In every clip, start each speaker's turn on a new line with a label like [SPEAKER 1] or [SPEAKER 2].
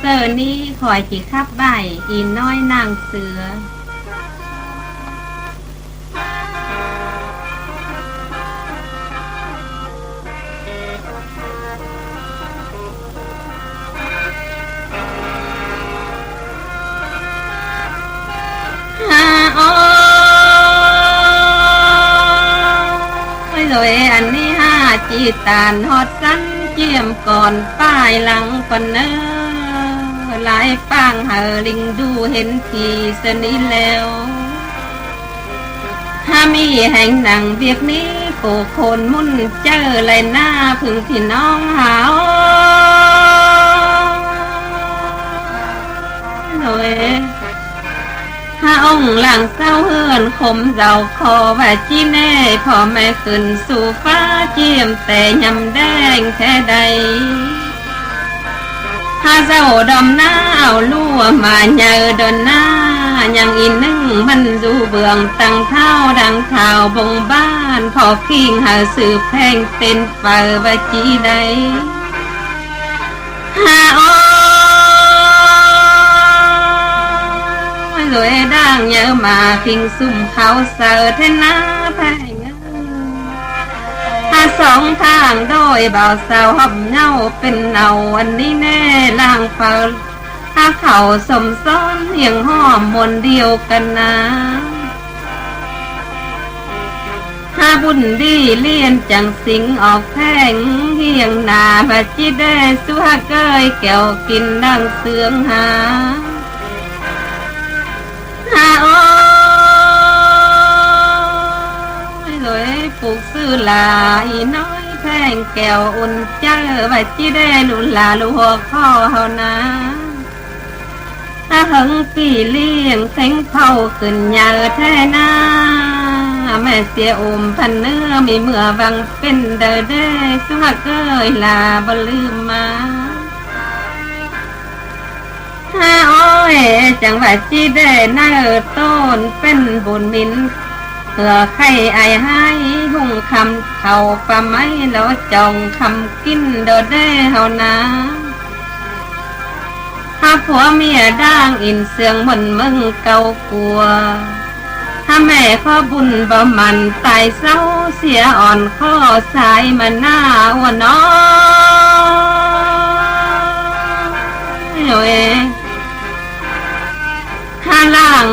[SPEAKER 1] เซอร์นี่คอยจีขับใบอีน้อยนางเสือเลยอันนี้ห้าจีตานฮอดสันเจียมก่อนป้ายหลังก่อนเนอหลายป้างเหอลิงดูเห็นทีสนิแล้วถ้ามีแห่งหนังเบียกนี้โกโคนมุ่นเจอเลยหน้าพึ่งพี่น้องหาวหน่อยถ้าองค์หลังเศร้าเฮือนคมเจ้าคอว่าจีแน่พอแม่ขึ้นสู่ฟ้าเจียมแต่ยำแดงแท้ใดถ้าเจ้าดอมหน้าเอาลู่มาเยอดนหน้ายังอีนึ่งมันดูเบืองตั้งเท้าดังเท้าบงบ้านพอคิงหาสืบแพงเต้นเปิดว่าจีใดหารวยด่างเยอะมาพิงซุ่มเขาเสิร์ทนาแพงถ้าสองทางโดยเบาเสาหอบเงาเป็นเนาอันนี้แน่ล่างเปิดถ้าเขาสมซ้อนเหียงห้อมมนเดียวกันนะถ้าบุญดีเลียนจังสิงออกแพงเหียงหนาบาจิได้สัวเกยแก้วกินดังเสืองหาโอ้ยเลยปลูกซื้อลายน้อยแพงแก้วอุ่นเจอว่าจีได้ลุลาลูหัวข้อเฮานะถ้าหึงปีเลี้ยงเซ็งเผาขึ้นยาแท้นาแม่เสียอุ่มพันเนื้อมีเมื่อวังเป็นเดอเด้สุหักเกยลาบ่ลืมมาโอ้ยจังหวะจีได้น่าต้นเป็นบุญมินเผื่อใครไอให้หุ่งคำเขาปะไม้แล้วจองคำกินโดดได้เฮานะถ้าผัวเมียด่างอินเสืองเหมือนมึงเก่ากลัวถ้าแม่ข้อบุญบ่มันตายเศร้าเสียอ่อนข้อสายมาหน้าหัวน้อยถ้าล่าง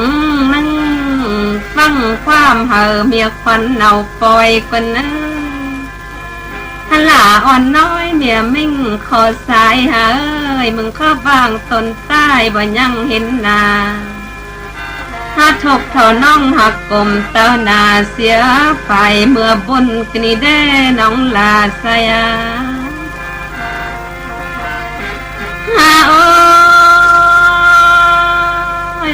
[SPEAKER 1] นั่งฟังความเห่อเมียควันเอาปล่อยกว่านั้นถ้าหล่าอ่อนน้อยเมียมิ่งขอสายเฮ้ยมึงเข้าบางตนใต้บ่ยังเห็นหน้าถ้าถกเท่าน้องหักกลมเต้านาเสียไฟเมื่อบนกนีแด่น้องลาสยาโอ้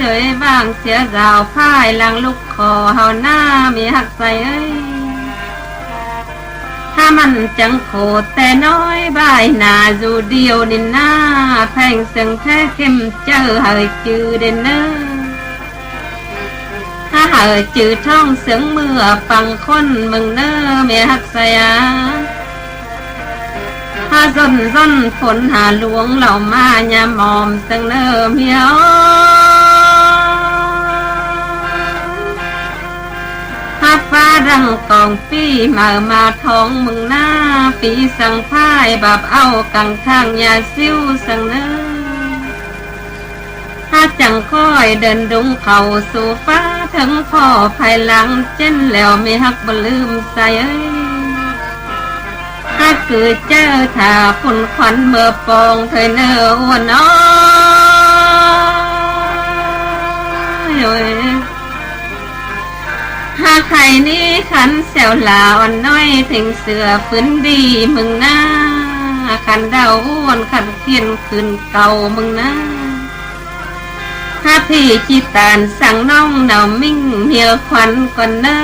[SPEAKER 1] เลยบางเสียราวพ่ายหลังลูกคอเฮาหน้ามีหักใส่เอ้ยถ้ามันจังโคแต่น้อยบ่ายหนาอยู่เดียวนินหน้าแพงเสียงแท้เข้มเจอเฮยจือเด่นเนอถ้าเฮยจือท่องเสียงเมื่อฟังคนมึงเนอมีหักใส่ถ้าซ่นฝนหาหลวงเหล่ามายามอมเสียงเนอเมียวฟ้าดังกองปีมาท้องมึงหน้าปีสังพ่ายบาปเอากังทางยาซิวสังเนอถ้าจังค่อยเดินดุงเขาสู่ฟ้าถึงพ่อภายหลังเจ้นแล้วไม่หักบ่ลืมใส่ถ้าคือเจอถ้าฝุ่นควันเมื่อปองเคยเนื้ออ้วนน้อยถ้าใครนี้ขันเสียวหลาอ่อนน้อยถึงเสือฝืนดีมึงนะขันดาวอ้วนขันเขียนขึ้นเก่ามึงนะถ้าพี่จิตานสั่งน้องหนาวมิ่งเหี่ยวควันก่อนเนอ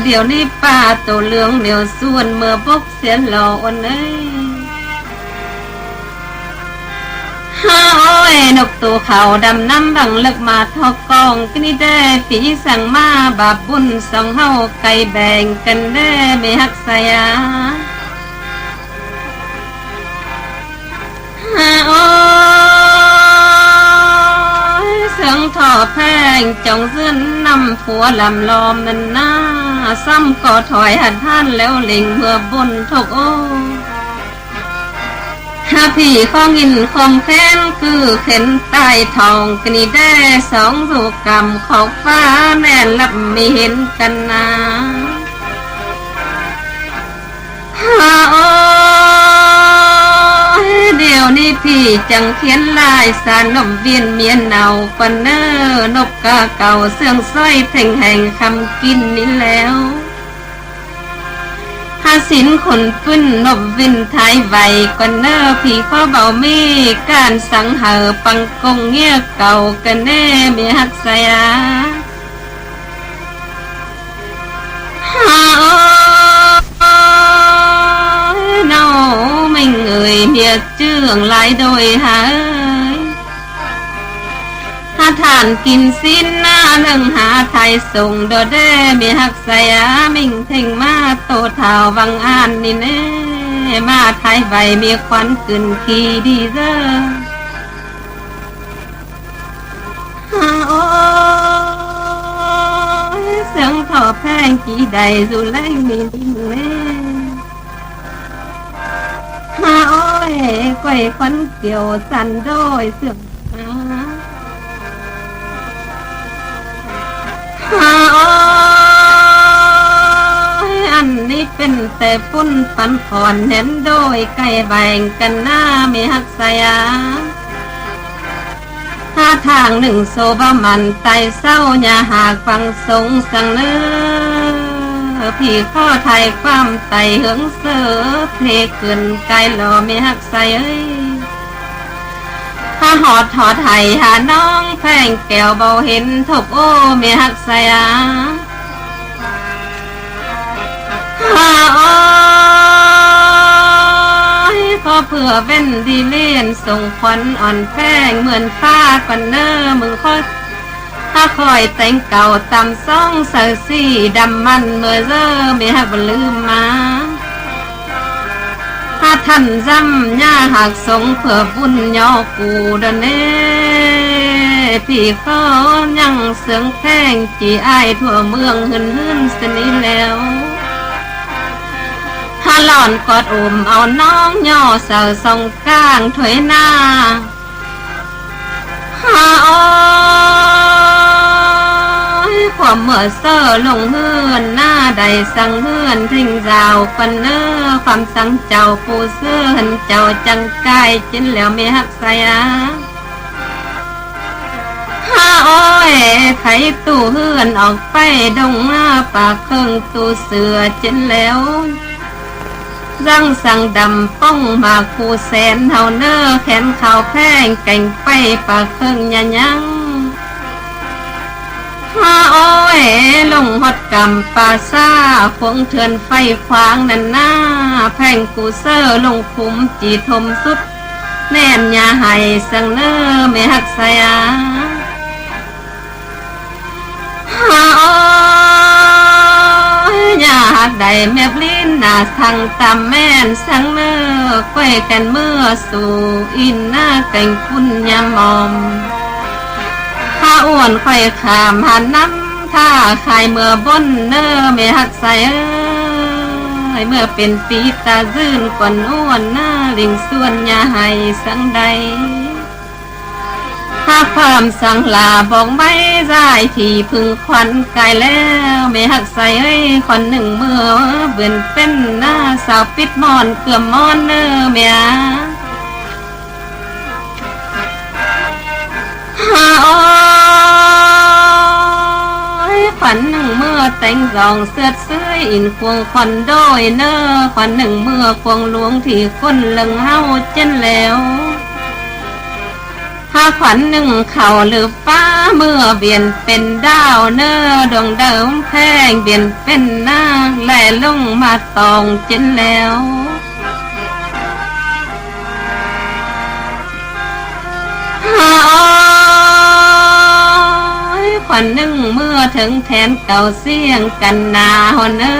[SPEAKER 1] เดี๋ยวนี้ป้าตัวเหลืองเดี๋ยวส่วนเมื่อบกเสียหล่ออ่อนเอ้ยโอ้ยนกตัวเขาดำน้ำบังเลิกมาทอกกองกนี่ได้ฝีสั่งมาบาปบุญสองเฮาไก่แบ่งกันได้ไม่หักสายา โอ้ยเลยบางเสียราวพ่ายหลังลูกคอเฮาหน้ามีหักใส่เอ้ยถ้ามันจังโคแต่น้อยบ่ายหนาอยู่เดียวนินหน้าแพงเสียงแท้เข้มเจอเฮยจือเด่นเนอถ้าหาก อแพงจงซื่นนำผัวลำลอมนั่นหน้าซ้ำก็ถอยหัดท่านแล้วเล็งเมื่อบนทกโอถ้าพี่ข้องอินคมแค้นคือเข็นใต้ทองกนีได้สองสุกรรมขอบฟ้าแม่ลับไม่เห็นกันนาโอ้เดี๋ยวนี้พี่จังเขียนลายสารนมเวียนเมียนเนาปันเนอนกกาเก่าเสื่องส้อยเพ่งแห่งคำกินนี้แล้วหาสินคนปื้นนบวินไทยไวก่อนเนอพี่ข้อเบามีการสังเหอปังกงเงี้ยเก่ากันแน่มีหักษยาเนาไม่เงยเมียเจืองหลายโดยหาถ้าทานกินสิ้นหน้าเรื่องหาไทยส่งโดเด้มีหักษยามิ่งเท่งมาโตเท่าวังอ่านนี่แน่มาไทยใบมีควันขึ้นขี่ดีเด้อโอ้เสียงถอแพงกี่ใดสุแรงมีลิ้นแน่โอ้ยไกวควันเกี่ยวสันโดยเสื่อมโอ้ยอันนี้เป็นแต่ปุ้นปันผ่อนเน้นโดยไก่แบ่งกันหน้ามีหักษยาถ้าทางหนึ่งโซบะมันไตเศร้าอย่าหากฟังสงสังเนื้อพี่ข้อไทยความไตเหิงเสือเพลขึ้นไกลหล่อมีหักษยถ้าหอดไห้หาน้องแพงแก้วเบาเห็นทบโอ้มีหักษยาโอ้ยขอเพื่อเว้นดีเลียนส่งควันอ่อนแพงเหมือนฟ้าก่อนเนอมึงค่อยถ้าคอยแต่งเก่าตำซ่องใส่สีดำมันเมื่อเจอมีหักลืมมาถ้าท่านจำย่าหักสงเพื่อบุญยอกูเดนเน่พี่เขายังเสืองแท่งจีไอทั่วเมืองหืนสนิแล้วถ้าหล่อนกอดอุ่มเอาน้องย่อเสาทรงกลางถวยหน้าโอ้ยความเมื่อเซอลงเฮือนหน้าใดสังเฮือนทิ้งราวปันเนอความสังเจ้าผู้เสื้อหันเจ้าจังกายจินแล้วไม่หักษยาโอ้ยไขตู้เฮือนออกไปดงหน้าปากเครื่องตู้เสือจินแล้วรังสังดำป้องมาคูแสนเท่าเนอแขนขาวแพงแก่งไปปากเครื่องยันยังโอ้ยลงหดกำปาซาขวงเถื่อนไฟขวางนั่นหน้าแพงกูเซอร์ลงคุมจีทมสุดแน่นยาไห้สังเนอไม่หักษยาโอ้ยยาหักใดแม่ปลิ้นหน้าทางตามแม่นสังเนอก้อยกันเมื่อสู่อินหน้าแก่งคุณยามอมถ้าอ้วนค่อยขามหันน้ำถ้าขายเมื่อบนเนอไม่หักใส่เมื่อเป็นปีตาซื่นก่อนอ้วนหน้าลิงส่วนยาให้สังใดถ้าความสังลาบอกไม่ได้ที่พึงควันกายแล้วไม่หักใส่คนหนึ่งเมื่อเบื่อเป็นหน้าสาวปิดมอนเกือบมอนเนอเมียโอ้ยขวัญหนึ่งเมื่อแต่งรองเสื้อเสื้ออินควงคอนโดยเนอขวัญหนึ่งเมื่อควงหลวงที่คนเลิงเฮาเจนแล้วถ้าขวัญหนึ่งเข่าหรือป้าเมื่อเบียนเป็นดาวเนอดวงเดิมแพงเบียนเป็นนางแหล่ลงมาตองเจนแล้วขวัญหนึ่งเมื่อถึงแทนเก่าเสียงกันนาหอนเนอ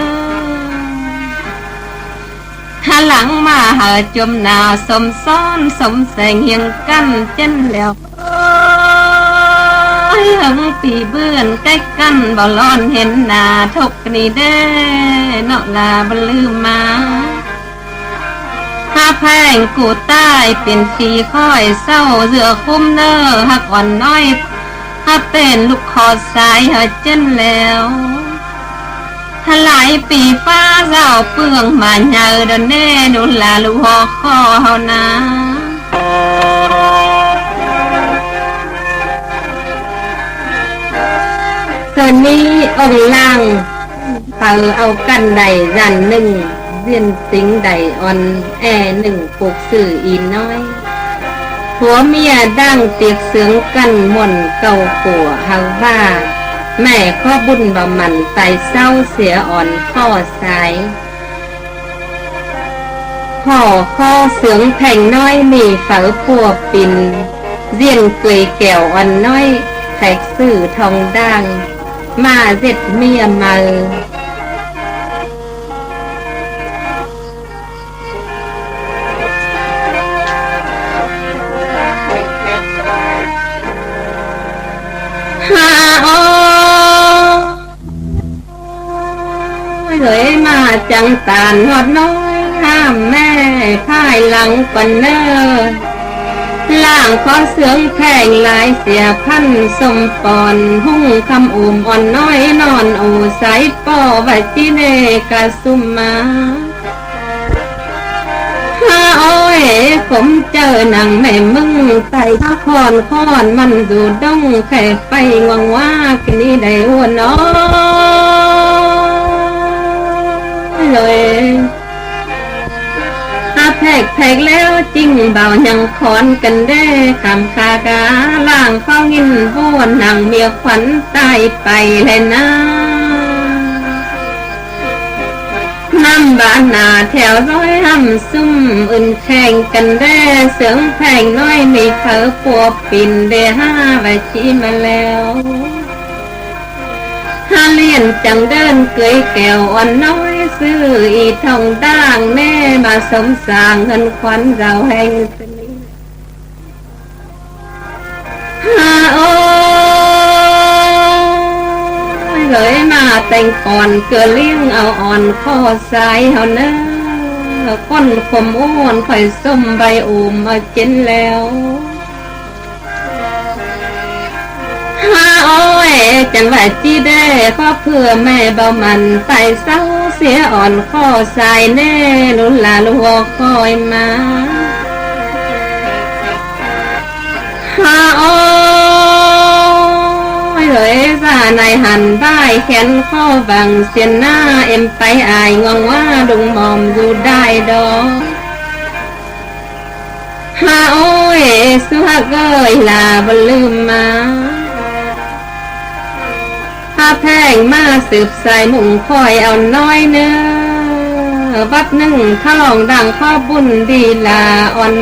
[SPEAKER 1] ถ้าหลังมาหาจมนาสมซ้อนสมแสงเฮียงกันเจนแล้ว ยหังปีเบื่อนใกล้กันบ่ร้อนเห็นหน้าทกนี่เด้เนาะลาบ่ลืมมาถ้าแพงกูใต้เป็นสีค่อยเศร้าเสือคุ้มเนอหักอ่อนน้อยถ้าเป็นลูกคอสายหาเจนแล้วถ้าหลายปีฟ้าเศร้าเปื้องมาเยอะเดนแน่นุลาลูกหอคอเฮานะตอนนี้องล่างเป่าเอากันใดยันหนึ่งเวียนสิงใดอ่อนแอหนึ่งปลูกสื่ออีน้อยผัวเมียดั้งเตียกเสืองกันหม่นเก่าปัวเฮาว่าแม่ข้อบุญบ่มันไตเศร้าเสียอ่อนข้อสายห่อข้อเสืองแผ่งน้อยมีเฝาปัวปินเรียนเกยแก้วอ่อนน้อยแทกสื่อทองด่างมาเจ็ดเมียมาเลยมาจังตาลหอดน้อยห้ามแม่พ่ายหลังก่อนเนอล่างขอเสืองแข่งลายเสียพันสมปอนหุ่งคำอุ่มอ่อนน้อยนอนอูสายป่อวัจิเนกาสุมมาโอ้ยผมเจอหนังแม่มึงใส่ผ้าคอนมันดูดงแค่ไปงวงว่ากินนี่ได้อ้วนน้อยเลยแพกแล้วจริงเบายังขอนกันได้คำคากาล่างข้องินบ้วนหนังเมียขวัญตายไปเลยนะน้ำบานนาแถวร้อยห้ำซุ่มอื่นแข่งกันได้เสียงแพงน้อยมีเผอปัวปิ่นเดห้าไว้ชี้มาแล้วถ้าเลียนจังเดินเกยแก้วอ่อนน้อยซื้ออีทองด่างแน่มาสมสางเงินขวัญเราแห่งสนิทโอ้เลยมาแต่งก่อนเกลือเลี้ยงเอาอ่อนข้อสายเฮาเนอก้นขมอ้วนข่อยส้มใบอุ่มมาเจนแล้วโอ้ยจังหวะจีได้ข้อเพื่อแม่เบามันไปเศร้าเสียอ่อนข้อสายแน่ลุลาลัวคอยมาโอ้ยเลยซาในหันได้แขนข้อบังเสียนหน้าเอ็มไปอายงงว่าดุงมอมอยู่ได้ดอกโอ้ยสุฮักเอ้ยลาบลืมมาแพงมาสืบใส่มุ่งคอยเอาน้อยเนื้อบัดหนึ่งท่องดังข้อบุญดีลาอ่อน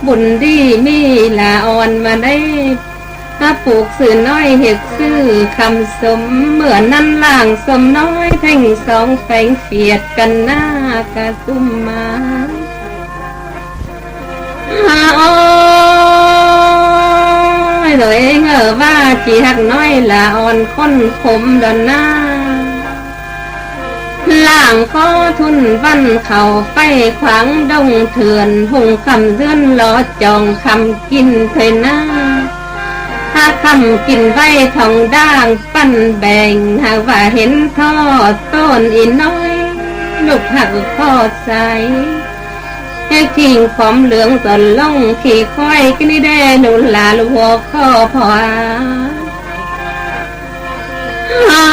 [SPEAKER 1] บุญดีมีลาอ่อนมาได้ถ้าปลูกสื่อน้อยเห็ดซื้อคำสมเหมือนนั่นล่างสมน้อยแท่งสองแฝงเฟียดกันหน้ากระซุ่มมาโอ้เลยเงอว่าจีหักน้อยละอ่อนคนขมดอนหน้าล่างก็ทุนวันเขาไปขวางดงเถื่อนหงคำเลื่อนล้อจองคำกินเถยหน้าถ้าคำกินไว้ทองด่างปั้นแบ่งหากว่าเห็นทอดต้นอีน้อยลูกหักทอดใสให้ทิ้งความเหลืองตนล่องขี่ค่อยกินได้นุลาลัวข้อพอ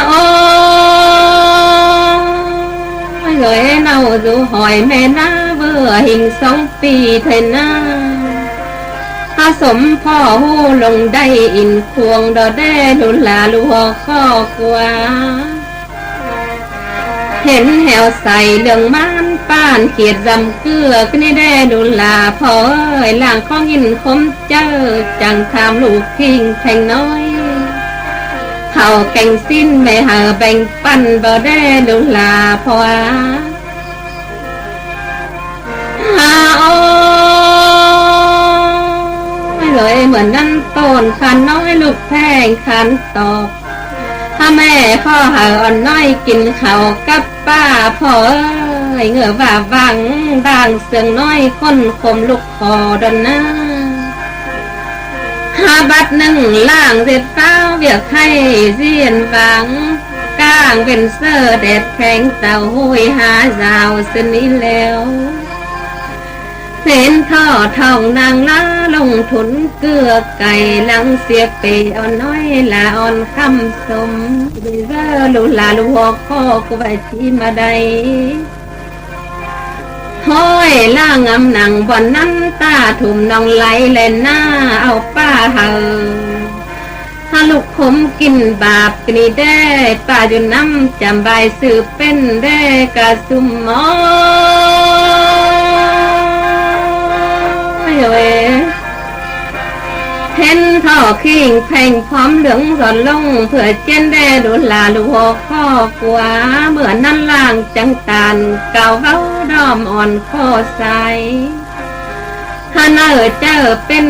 [SPEAKER 1] โอ้เลยเนาดูหอยแม่น้าเบื่อหิง2 ปีเถอะนะสมพ่อหูลงได้อินควงดอได้นุลาลัวข้อกว่าเห็นแหวใส่เรื่องม้านป้านเขียดรำเกลือก็นี่ได้ดูลาพอล่างข้องยินคมเจอจังทำลูกทิ้งแทงน้อยเขาแก่งสิ้นไม่หาแบ่งปันบ่ได้ดูลาพอโอ้ยเล เลยเหมือนนั่นต้นขันน้อยลูกแพงขันตอกถ้าแม่พ่อหาอ่อนน้อยกินข้าวกับป้าพ่อเหงื่อว่าวังด่างเสียงน้อยคนคมลูกคอดอนนะหาบัดหนึ่งล่างเสร็จเป้าเบียกให้เสียนวังก้างเป็นเสื้อเด็ดแข็งเต่าหุยหาสาวสนิทแล้วเส้นท่อทองนางล้าลงทุนเกลือไก่หลังเสียเปอ่อนน้อยลาอ่อนคำสมดีเวอลูลาลูหัวข้อกูไปที่มาได้ห้อยล่างอำหนังบ่อนนั้นตาถุ่มน้องไหลเล่นหน้าเอาป้าเฮาถ้าลูกขมกินบาปกนีได้ป้าอยู่น้ำจำใบสืบเป็นได้กะสุมมอเห็นท่อขิงแพงพร้อมเหลืองสอนลงเพื่อเจนได้ดูลาลูกข้อกว่าเมื่อนั้นล่างจังตานเก่าเว้าดอมอ่อนข้อใสถ้าเนอเจอเป็น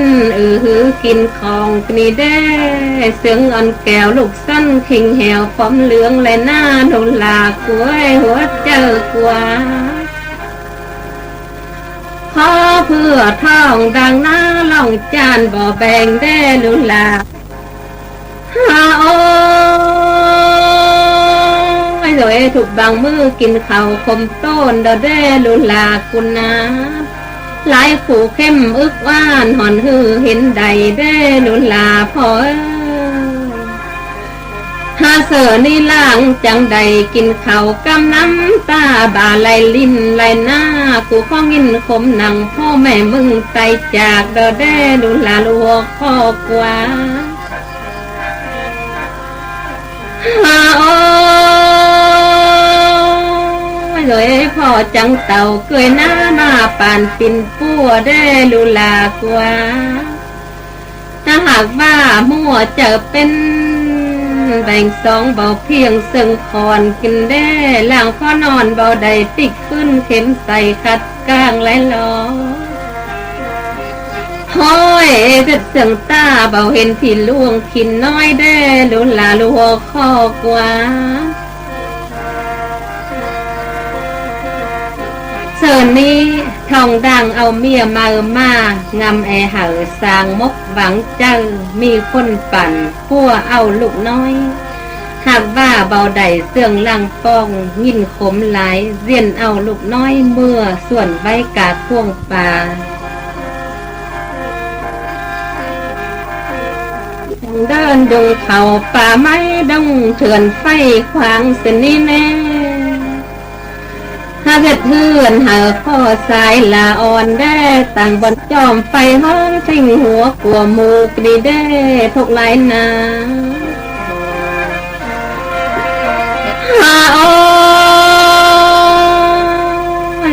[SPEAKER 1] หือกินของกนีได้เสียงอ่อนแก้วลูกสั้นขิงแหวพร้อมเหลืองและหน้าดูลากล้วยหัวเจอกว่าพอเพื่อท่องดังหน้าล่องจานบ่แบ่งได้ลุลาฮาโอ้ยโดยถูกบางมือกินข้าวคมต้นเดาได้ลุลากุนาหลายขู่เข้มอึกว่านหอนหือเห็นใดได้ลุลาพอหาเสือนี่ล่างจังใดกินข้าวกำน้ำตาบาไหลลิ้นไหลหน้ากูข้องอินคมหนังพ่อแม่มึงไตจากเดอแด้ดูลาลัวข้อกว่าฮาโอ้ยเลยพ่อจังเต่าเกยหน้ามาป่านปินปัวได้ดูลากว่าถ้าหากว่ามั่วจะเป็นแบ่งสองเบาเพียงซึ่งคอนกินได้หลังพ่อนอนเบาใดติกขึ้นเข็มใส่คัดกลางและล้อห้อยเด็ดเสียงตาเบาเห็นที่ล่วงขินน้อยได้ลุลาลัวข้อกว่าเสิร์นี้ทองดังเอาเมียมามางำแอเหอสางมกหวังเจ้ามีคนปั่นพัวเอาลูกน้อยหากว่าเบาใดเสื่องลังป้องยินขมหลายเรียนเอาลูกน้อยเมื่อส่วนใบกาพ่วงป่าเดินดงเขาป่าไม้ดงเถื่อนไฟขวางเสนีแน่ถ้าเกิดเพื่อนหาข้อสายลาอ่อนได้ต่างบนจอมไฟห้องทิ้งหัวกลัวมูกดีได้ทุกหลายนาฮาโอ้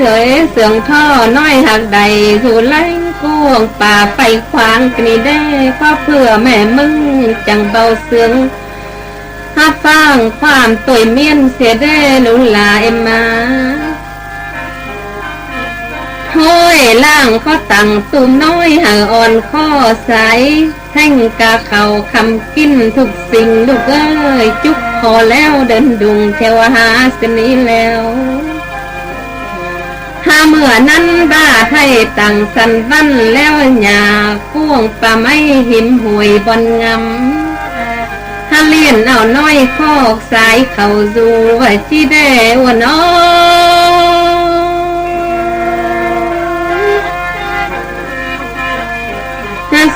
[SPEAKER 1] เลยเสียงท่อน้อยหักใดสู่ไล่กวงป่าไฟขวางกนีได้ก็เพื่อแม่มึงจังเบาเสียงถ้าฟังความตัวเมียนเสียได้ลุลาเอ็มมาห้อยล่างก็ตั้งตุ่มน้อยหาอ่อนข้อใสแท่งกาเขาคำกินทุกสิ่งลูกเอ้ยจุกพอแล้วเดินดุงเทวหาสนีแล้วหาเมื่อนั้นบ้าไทยตั้งสันบันแล้วหยาพ่วงป่าไม้หิมหวยบอนงำถ้าเลียนเอาน้อยข้อสายเขาดูว่าจีเดวน้อ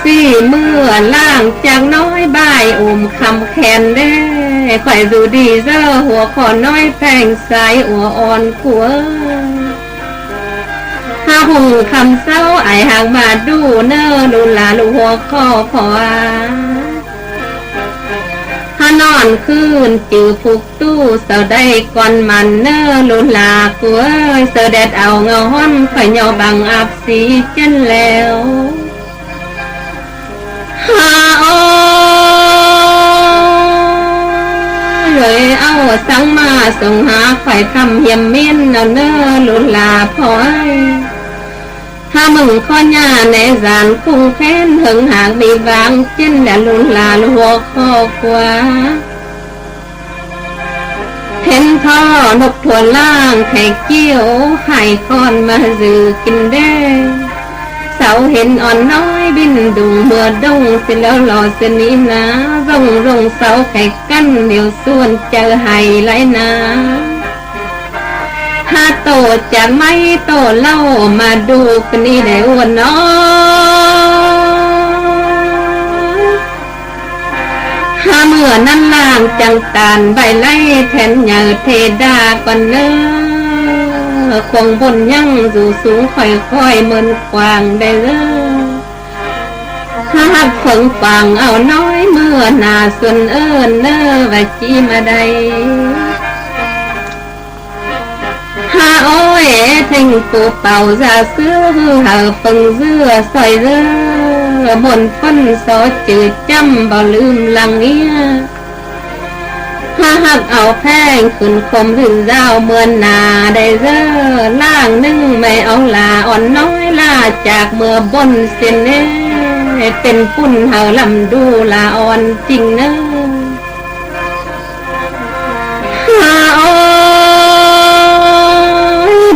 [SPEAKER 1] สี่เมื่อล่างจากน้อยบ่ายคำแขนได้ข่อยดูดีเจ้าหัวขอน้อยแพงสายหัวอ่อนขัวถ้าหุ่งคำเศร้าไอห่างมาดูเนอดูลาลูหัวข้อพอถ้านอนคืนจือผูกตู้เสาได้ก่อนมันเนอลูลาขัวเสาแดดเอาเงาห้อนข่อยยอบังอับสีเจนแล้วฮาโอ้เลยเอาสังมาส่งหาไข่ทำเหี่ยมเมียนเนอลุลาพอย ถ้ามึงข้อหน้าในสารคุ้งแค้นหึงหากมีบางเช่นและลุนลาลหัวข้อกว่าเห็นท่อนกถั่วล่างไข่เกี้ยวไข่ค้อนมาสื่อกินได้เสาเห็นอ่อนน้อยบินดุงเมื่อดงเสร็จแล้วหล่อเสนีนารงเสาไข่กั้นเดี๋ยวส่วนเจอไห้ไรนาถ้าโตจะไม่โตเล่ามาดูกันนี่ได้อ้วนน้อถ้าเมื่อนั้นล่างจังตานใบไล่แทนเหยาเทดาก่อนเนื้อคงบนยั่งสู่สูงค่อยๆเหมือนกวางได้เลยถ้าหักฝังฝังเอาน้อยเมื่อหนาส่วนเอิญเนื้อว่าจีมาได้ถ้าโอ้ยทิ้งปูเป่าจะซื้อหาฟังเสื้อใส่เรือบนฟันซอจืดจำบ่ลืมหลังเนี้ยถ้าหักเอาแพงขึ้นคมถึงเจ้าเมื่อนาได้เร่อล่างนึ่งไม่เอาลาอ่อนน้อยลาจากเมื่อบนเส้นเน่เป็นปุ่นเฮาลำดูลาอ่อนจริงเน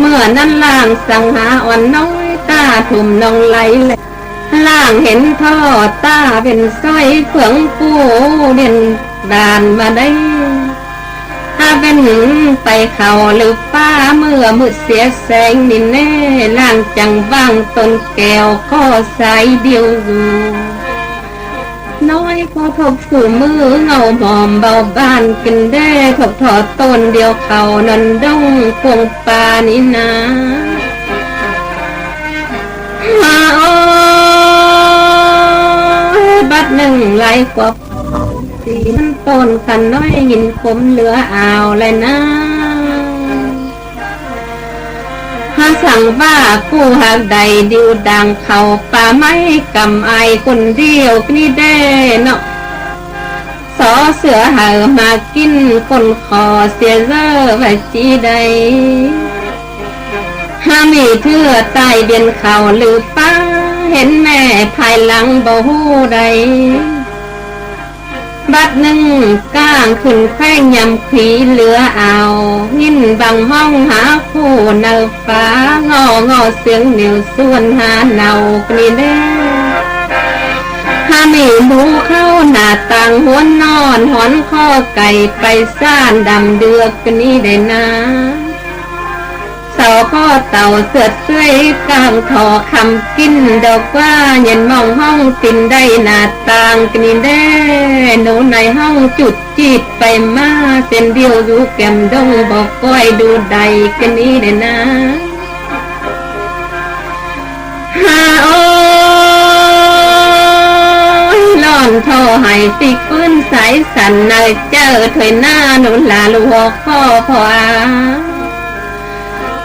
[SPEAKER 1] เมื่อนั้นล่างสังหาอ่อนน้อยตาทุ่มนองไหลเลยล่างเห็นท่อตาเป็นสร้อยเฟืองปูเด่นดานมาได้ถ้าเป็นไปเขาหรือป้าเมื่อมืดเสียแสงนินแน่ล่างจังบ้างต้นแก้วข้อสายเดียวอยู่น้อยพอทบสู่มือเงาหอมเบาบ้านกันได้ถกถอดต้นเดียวเขานันดงพวงปานี่นะบัดหนึ่งไหลกว่าสีมันต้นกันน้อยหินคมเหลืออ่าวเลยนะถ้าสั่งบ้ากู้หากใดดิวดังเขาป่าไม้กำไอคนเดียวนี่ได้เนาะสอเสือหามากินคนคอเสียเร่อไว้จีใดถ้ามีเทื่อใต้เบียนเขาหรือป้าเห็นแม่ภายหลังบ่ฮู้ใดบัดหนึ่งก้างขึ้นแข้งยำขีเหลือเอายินบังห้องหาคู่เนาฟ้างอเสียงเหนียวส่วนหาเนากนี่แน่ถ้ามีหมูเข้าหน้าต่างหัวนอนหอนข้อไก่ไปซ่านดำเดือกกันนี่ได้นะเสาข้อเต่าเสือเสื้อกลางทอคำกินดอกว่าเย็นมองห้องตินได้หน้าต่างกันนี่แน่หนูในห้องจุดจีบไปมาเส้นเดียวอยู่แก้มดงบอกก้อยดูใดกันนี่ได้นะโอ้ยล่อนท่อให้สิปืนสายสั่นเนยเจอถอยหน้าหนูลาลูกข้อพอ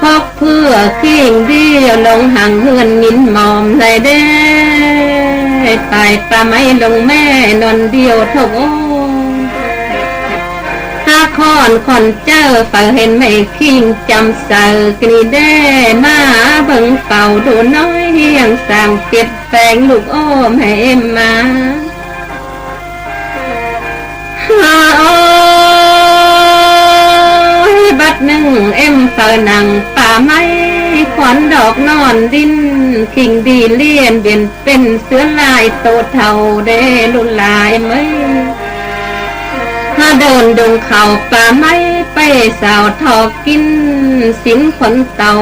[SPEAKER 1] พกเพื่อขิงเดียวลงห่างเฮือนนินหมอมเลยเด้ตายปลาไม่ลงแม่นอนเดียวทกถ้าคอนเจอฝ่าเห็นไม่ขิงจำเสอกนี่เด้มาเบิ่งเป่าดูน้อยเฮียงสามเก็บแปงลูกโอ้มให้เอ็มมาบัดหนึ่งเอ็มเปิดหนังป่าไม้ขวัญดอกนอนดินขิงดีเลี่ยนเบียนเป็นเสือลายโตเท่าเดลุลายไหมถ้าเดินดงเขาป่าไม้ไปสาวทอกินสินขนเต่า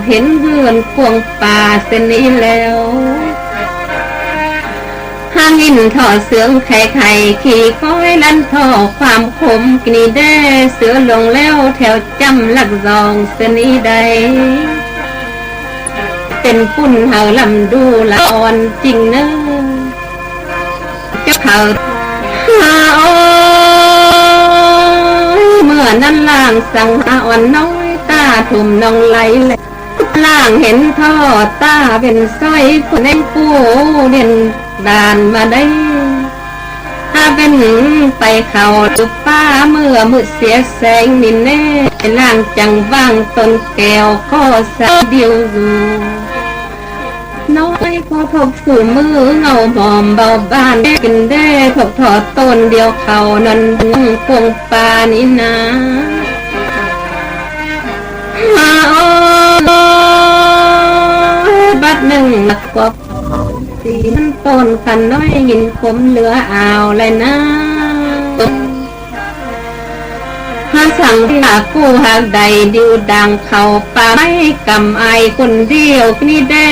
[SPEAKER 1] เห็นเฮือนควงป่าเส้นนี้แล้วห้างอินท่อเสืองไข่ขี่ก้อยลั่นท่อความคมกนีแด้เสือลงแล้วแถวจำหลักรองเสนีใดเป็นปุ่นเฮาลำดูละอ่อนจริงเนอะเจ้าเขาเมื่อนั้นล่างสั่งหาอ่อนน้อยตาทุ่มนองไหลเลยล่างเห็นท่อตาเป็นสร้อยคนในปูเด่นดานมาได้ถ้าเป็นไปเขาหรือป้าเมื่อมืดเสียแสงนินแน่ล่างจังว่างต้นแก้วข้อสาเดียวอยู่ น้อยพอทบสู่มือเงาหมอมเบาบ้านกินได้ถกถอดต้นเดียวเขานันคงปานี่นะบัดหนึ่งหนักกว่าสีมันต้นกันน้อยยินคมเหลืออ่าวเลยนะถ้าสั่งหากู้หากใดดิวดังเขาป่าไม่กำไอคนเดียวนี่ได้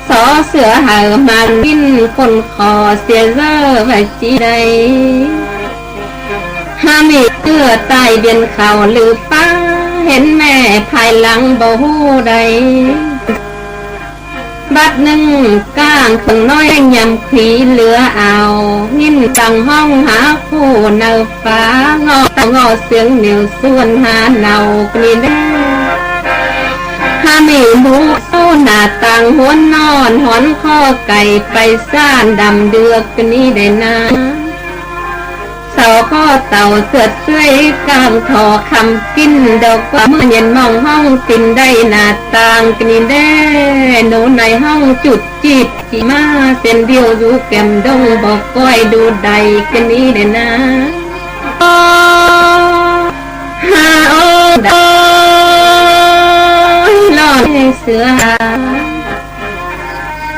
[SPEAKER 1] สอเสือหามันกินคนคอเสียเร่อไว้จีใดห้ามีเกือตายเบียนเขาหรือป้าเห็นแม่ภายหลังบ่ฮู้ใดบัดหนึ่งก้างของน้อยยำขีเหลือเอายินตังห้องหาคู่เนาฟ้างอตงอเสียงเหนียวส่วนหาเนากนี่ได้ถ้ามีหมูโซหน้าต่างหัวนอนหอนข้อไก่ไปซ่านดำเดือกนี่ได้นะเสาข้อเต่าเสือเสื้อกางทอคำกินดอกว่าเมื่อเย็นมองห้องตินได้หน้าต่างกนี่ได้หนูในห้องจุดจีบจีมาเส้นเดียวอยู่แก้มดงบอกก้อยดูใดกันนี้ได้นะโอ้ฮาโอ้ดอยลอยเสือ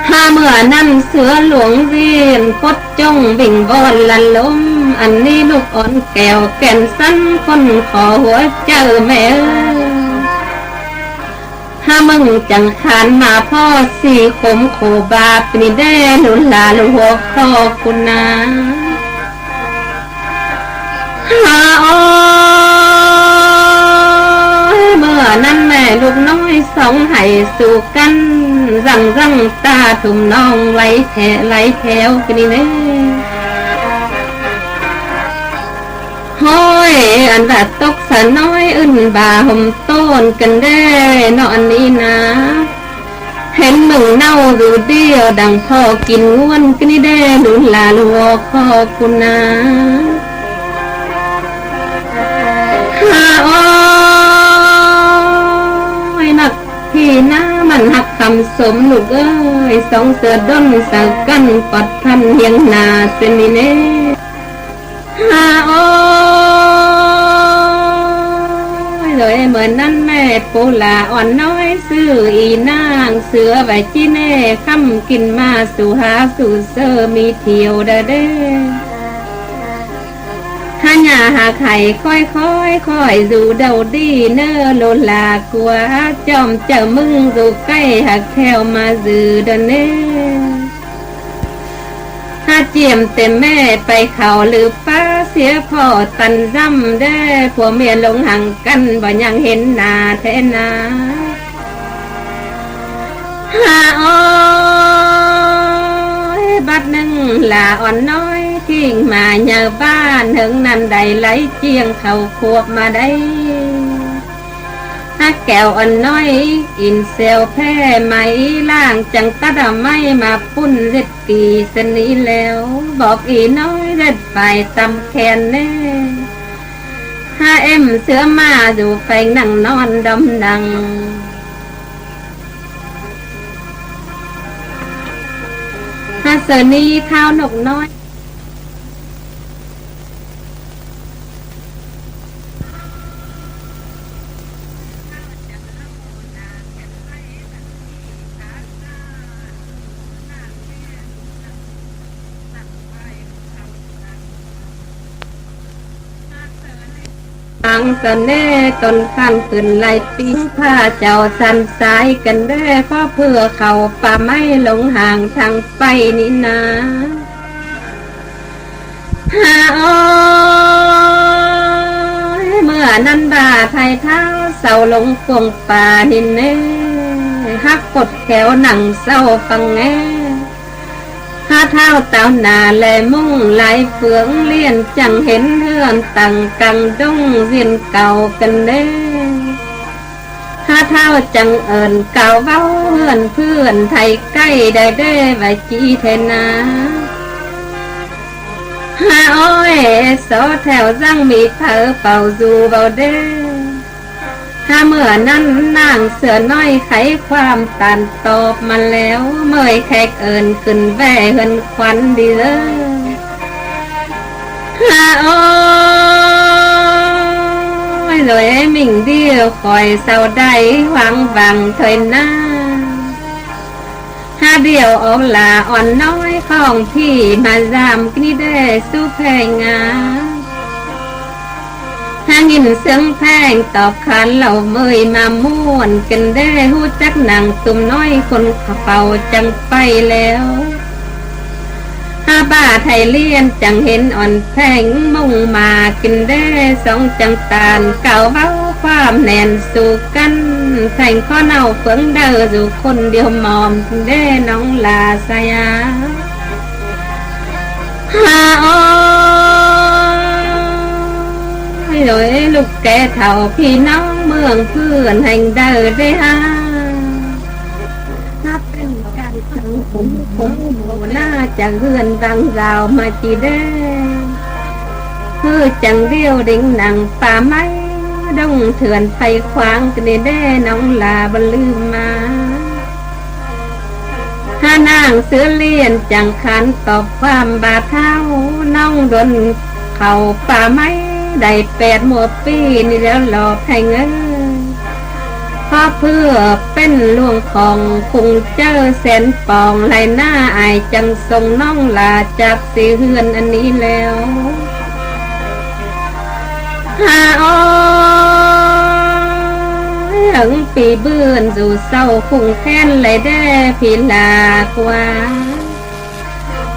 [SPEAKER 1] ถ้าเมื่อนั้นเสือหลวงเวียนคดจ้องบิ่งบอลลันล้มอันนี้ลูกอ่อนแก้วแก่นสั้นคนขอหัวเจอแม่ถ้ามึงจังขานมาพ่อสี่ขมโขบาปนี่ได้หนุนลาลูกหัวคอคุณนะฮาโอเมื่อนั้นแม่ลูกน้อยสองให้สู่กันรังตาถุ่มน้องไหลแถวกันนี่เน่ห้อยอันดัดตกสะน้อยอึนบ่าห่มต้นกันได้นอนนี้นะเห็นมึงเน่าดูเดียวดังพ่อกินง่วนกันนี่ได้หนุนลาลัวขอคุณนะฮาโอ้ยนักพี่น้ามันหักคำสมลูกเอ้ยสองเสือด้นสักกันปัดพันเฮียงนาเสนิเน่ฮาโอ้ยเลยเหมือนนั้นแม่ปูลาอ่อนน้อยซื้ออีนางเสือไว้จีเน่คำกินมาสู่หาสู่เซอมีเที่ยวเด้อถ้าหน้าหาไข่ค่อยดูเดาดีเนอโลลากว่าจอมเจ้ามึงดูใกล้หักแถวมาจือเดเน่ถ้าเจียมเต็มแม่ไปเขาหรือป้าเสียพ่อตันร่ำได้ผัวเมียลงห่างกันบ่ยังเห็นหน้าแท้นาฮาโอ้ยบัดหนึ่งลาอ่อนน้อยทิ้งมาเยาบ้านถึงนั้นใดไหลเจียงเขาควบมาได้ถ้าแก้วอ่อนน้อยอินเซลแพ้ไหมล่างจังตัดไม่มาปุ้นเร็ดกี่สนี้แล้วบอกอีน้อยเร็ดไปตำแขนแน่ถ้าเอ็มเสือมาอยู่แฝงนั่งนอนดำดังถ้าเสนีข้าวนกน้อย อังสะแน่ตนข้างขึ้นไหลปีผ้าเจ้าสันสายกันแน่เพราะเพื่อเขาป่าไม่หลงห่างทางไปนี่นาฮาโอ้ยเมื่อนั้นบาไทยเท้าเสาลงกวงป่าหินเน่ฮักกดแถวหนังเศร้าฟังแง่ข้าเท้าเต่าหนาแลมุ่งไหลเฟืองเลี่ยนจังเห็นเฮือนตังกังดงเวียนเก่ากันเด้ข้าเท้าจังเอิญเก่าเว้าเฮือนเพื่อนไทยใกล้ได้เด้ไว้จีเทนาฮาโอ้ยโซแถวจังมีเผอเป่าจูเบาเด้ ถ้าเมื่อนั้นนางเสือน้อยไขความตันตอบมาแล้วเมื่อยแขกเอิญขึ้นแว่เฮินควันดีเลยโอ้ยเลยมิ่งเดียวคอยเศร้าได้หวังบังถอยหน้าเดียวเอาลาอ่อนน้อยของพี่มาจำกินได้สู้แพงงายินเสียงแพงตอบขันเหล่าเมยมาม่วนกันได้หูจักหนังตุ่มน้อยคนเป่าจังไปแล้วบ้าไทยเลียนจังเห็นอ่อนแพงมุ่งมากินได้สองจังตาลเก่าเบ้าความแน่นสู่กันแทงข้อเน่าเฟืองเด้ออยู่คนเดียวมอมได้น้องลาสยาโอ้ยโดยลูกแก่เท่าพี่น้องเมืองเพื่อนแห่งเด้อได้นับเป็นการสังผมน่าจะเฮือนบางราวมาจีได้คือจังเดียวดิ่งหนังป่าไม้ดงเถื่อนไฟขวางกันได้น้องลาบลืมมานางเสือเลียนจังขันตอบความบาเท้าน้องดนเข่าป่าไม้ได้8 หมวดปีนี่แล้วหลอกให้เงินเพราะเพื่อเป็นลวงของคงเจอแสนปองไหลหน้าอายจังทรงน้องลาจากสีเฮือนอันนี้แล้วโอ้ถึงปีเบื่อสู่เศร้าคงแค้นเลยได้พิลากว่า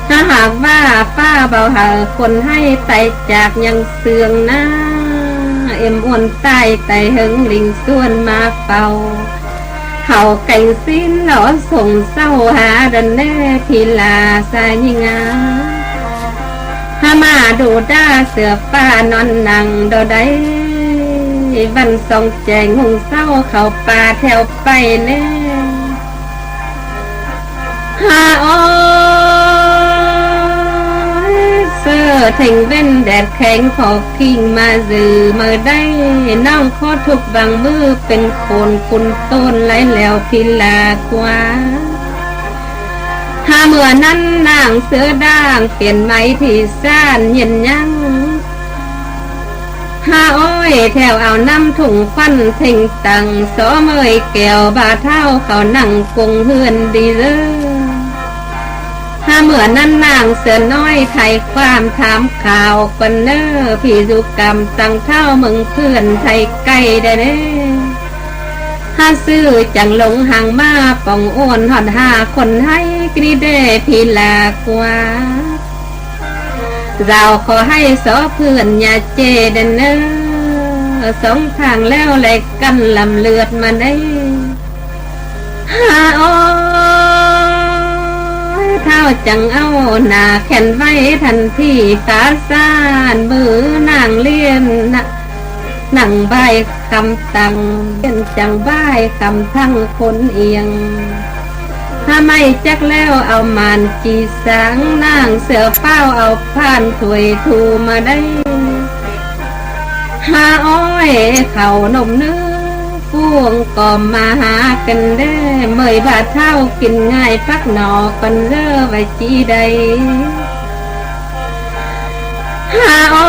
[SPEAKER 1] ถ้าหากว่าป้าเบาหาคนให้ไตจากยังเสื่องหน้าเอ็มอ้วนใต้ไตหึงลิงส่วนมาเป่าเขาไก่สิ้นหล่อส่งเศร้าหาดันแน่พิลาสายยิงาถ้ามาดูด้าเสือป้านอนนังดอได้บันส่องแจงหงเศร้าเขาป่าแถวไปแน่โอ้เสื้อถึงเว้นแดดแข็งพอกิ่งมาจือมาได้น้องข้อทุกบางมือเป็นคนคุณต้นไหลแล้วพิลากว่าถ้าเมื่อนั้นนางเสือด่างเปลี่ยนไม้ที่ซ่านเย็นยังอ้อยแถวเอาน้ำถุงฟันเพ่งตังสอเมยแก้วบาเท้าเขานั่งกงเฮือนดีเลยเมื่อนั้นนางเสือน้อยไทยความถามข่าวกันเนอพี่สุกรรมตั้งเท่ามึงเพื่อนไทยไกลได้เน่ซื้อจังหลงห่างมาป่องอ้วนหอด5 คนให้กรีเดพี่ลากว่าเราขอให้สอเพื่อนอย่าเจเดนเนอ2 ทางแล้วแหลกกันลำเลือดมาได้โอ้เท่าจังเอาหน้าแขนไว้ทันทีตาซานมือนางเลียนหนังใบคำตังเลียนจังใบคำทั้งคนเอียงถ้าไม่จักแล้วเอามานจีสังนางเสือเป้าเอาผ่านถวยทูมาได้อ้อยเข่านมเนื้อพวงก็มาหากันได้เมยบาเท่ากินง่ายพักหนอกันเล่อไว้จีใดอ้อ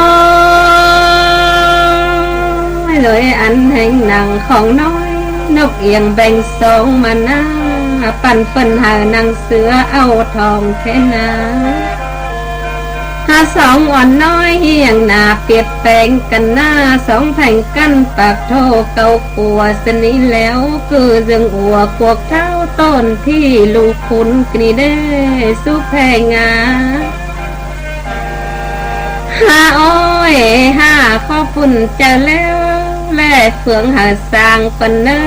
[SPEAKER 1] ยเลยอันแห่งหนังของน้อยนกเอียงแบ่ง2 มาหน้าปั่นฝันหานางเสือเอาทองแค่นา2 อ่อนน้อยเฮียงหน้าเปรียบแปลงกันหน้า2 แผ่งกันปากโทเกาปัวสนิแล้วคือเรื่องอัวกวกเท้าต้นที่ลูกคุณกนีได้สู้แพงาอ้อยข้อฝุ่นเจอแล้วแล่เฟืองหาสร้างปันเนอ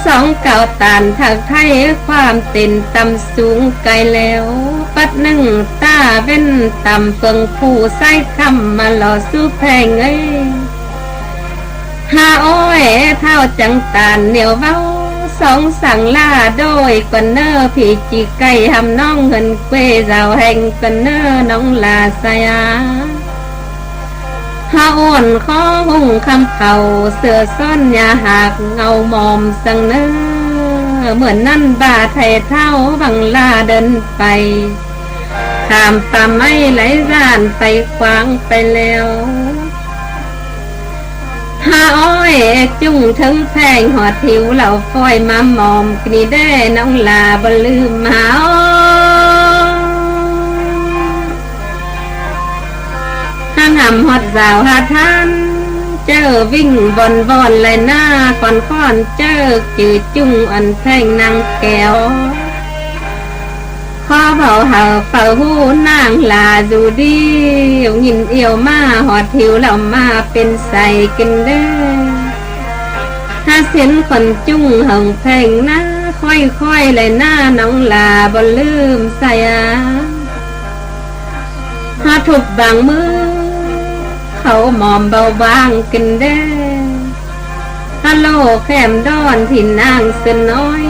[SPEAKER 1] 2 เก่าตานถักไทยความเต็นต่ำสูงไกลแล้วปัด1 ตาเว้นต่ำเฟืองผู้ใส่คำมาหล่อสู้แพงเอ้ยอ้อยเท่าจังตานเหนียวเว้า2 สั่งล่าโดยกันเนอผีจีไก่หำน้องเงินเกวราวแห่งกันเนอน้องลาสยา หาอ่อนข้อหุ่งคำเขาเสือซ่อนยาหากเงามอมสังเนื้อเหมือนนั่นบาไทยเท่าบังลาเดินไปตามตามไม่ไหลร่านไปขวางไปแล้วหาอ้อยจุ่งถึงแพงหอดหิวเหล่าฟอยมามอมกนีได้น้องลาบลืมหาห้างหำหอดสาวหาท่านเจอวิ่งบอนบอนเลยหน้าก่อนค้อนเจอจืดจุ่งอันแพงนางแก้วข้อเบาเห่าเฝ้าหูนางลาดูดียินเอี่ยวมาหอดหิวแล้วมาเป็นใส่กินเด้อถ้าเสียนคนจุ่งหงแพงหน้าค่อยๆเลยหน้าน้องลาบ่ลืมใส่หาถูกบางมือเขาหมอมเบาบางกินเด้อฮัลโหลแคมดอนที่นางเสือน้อย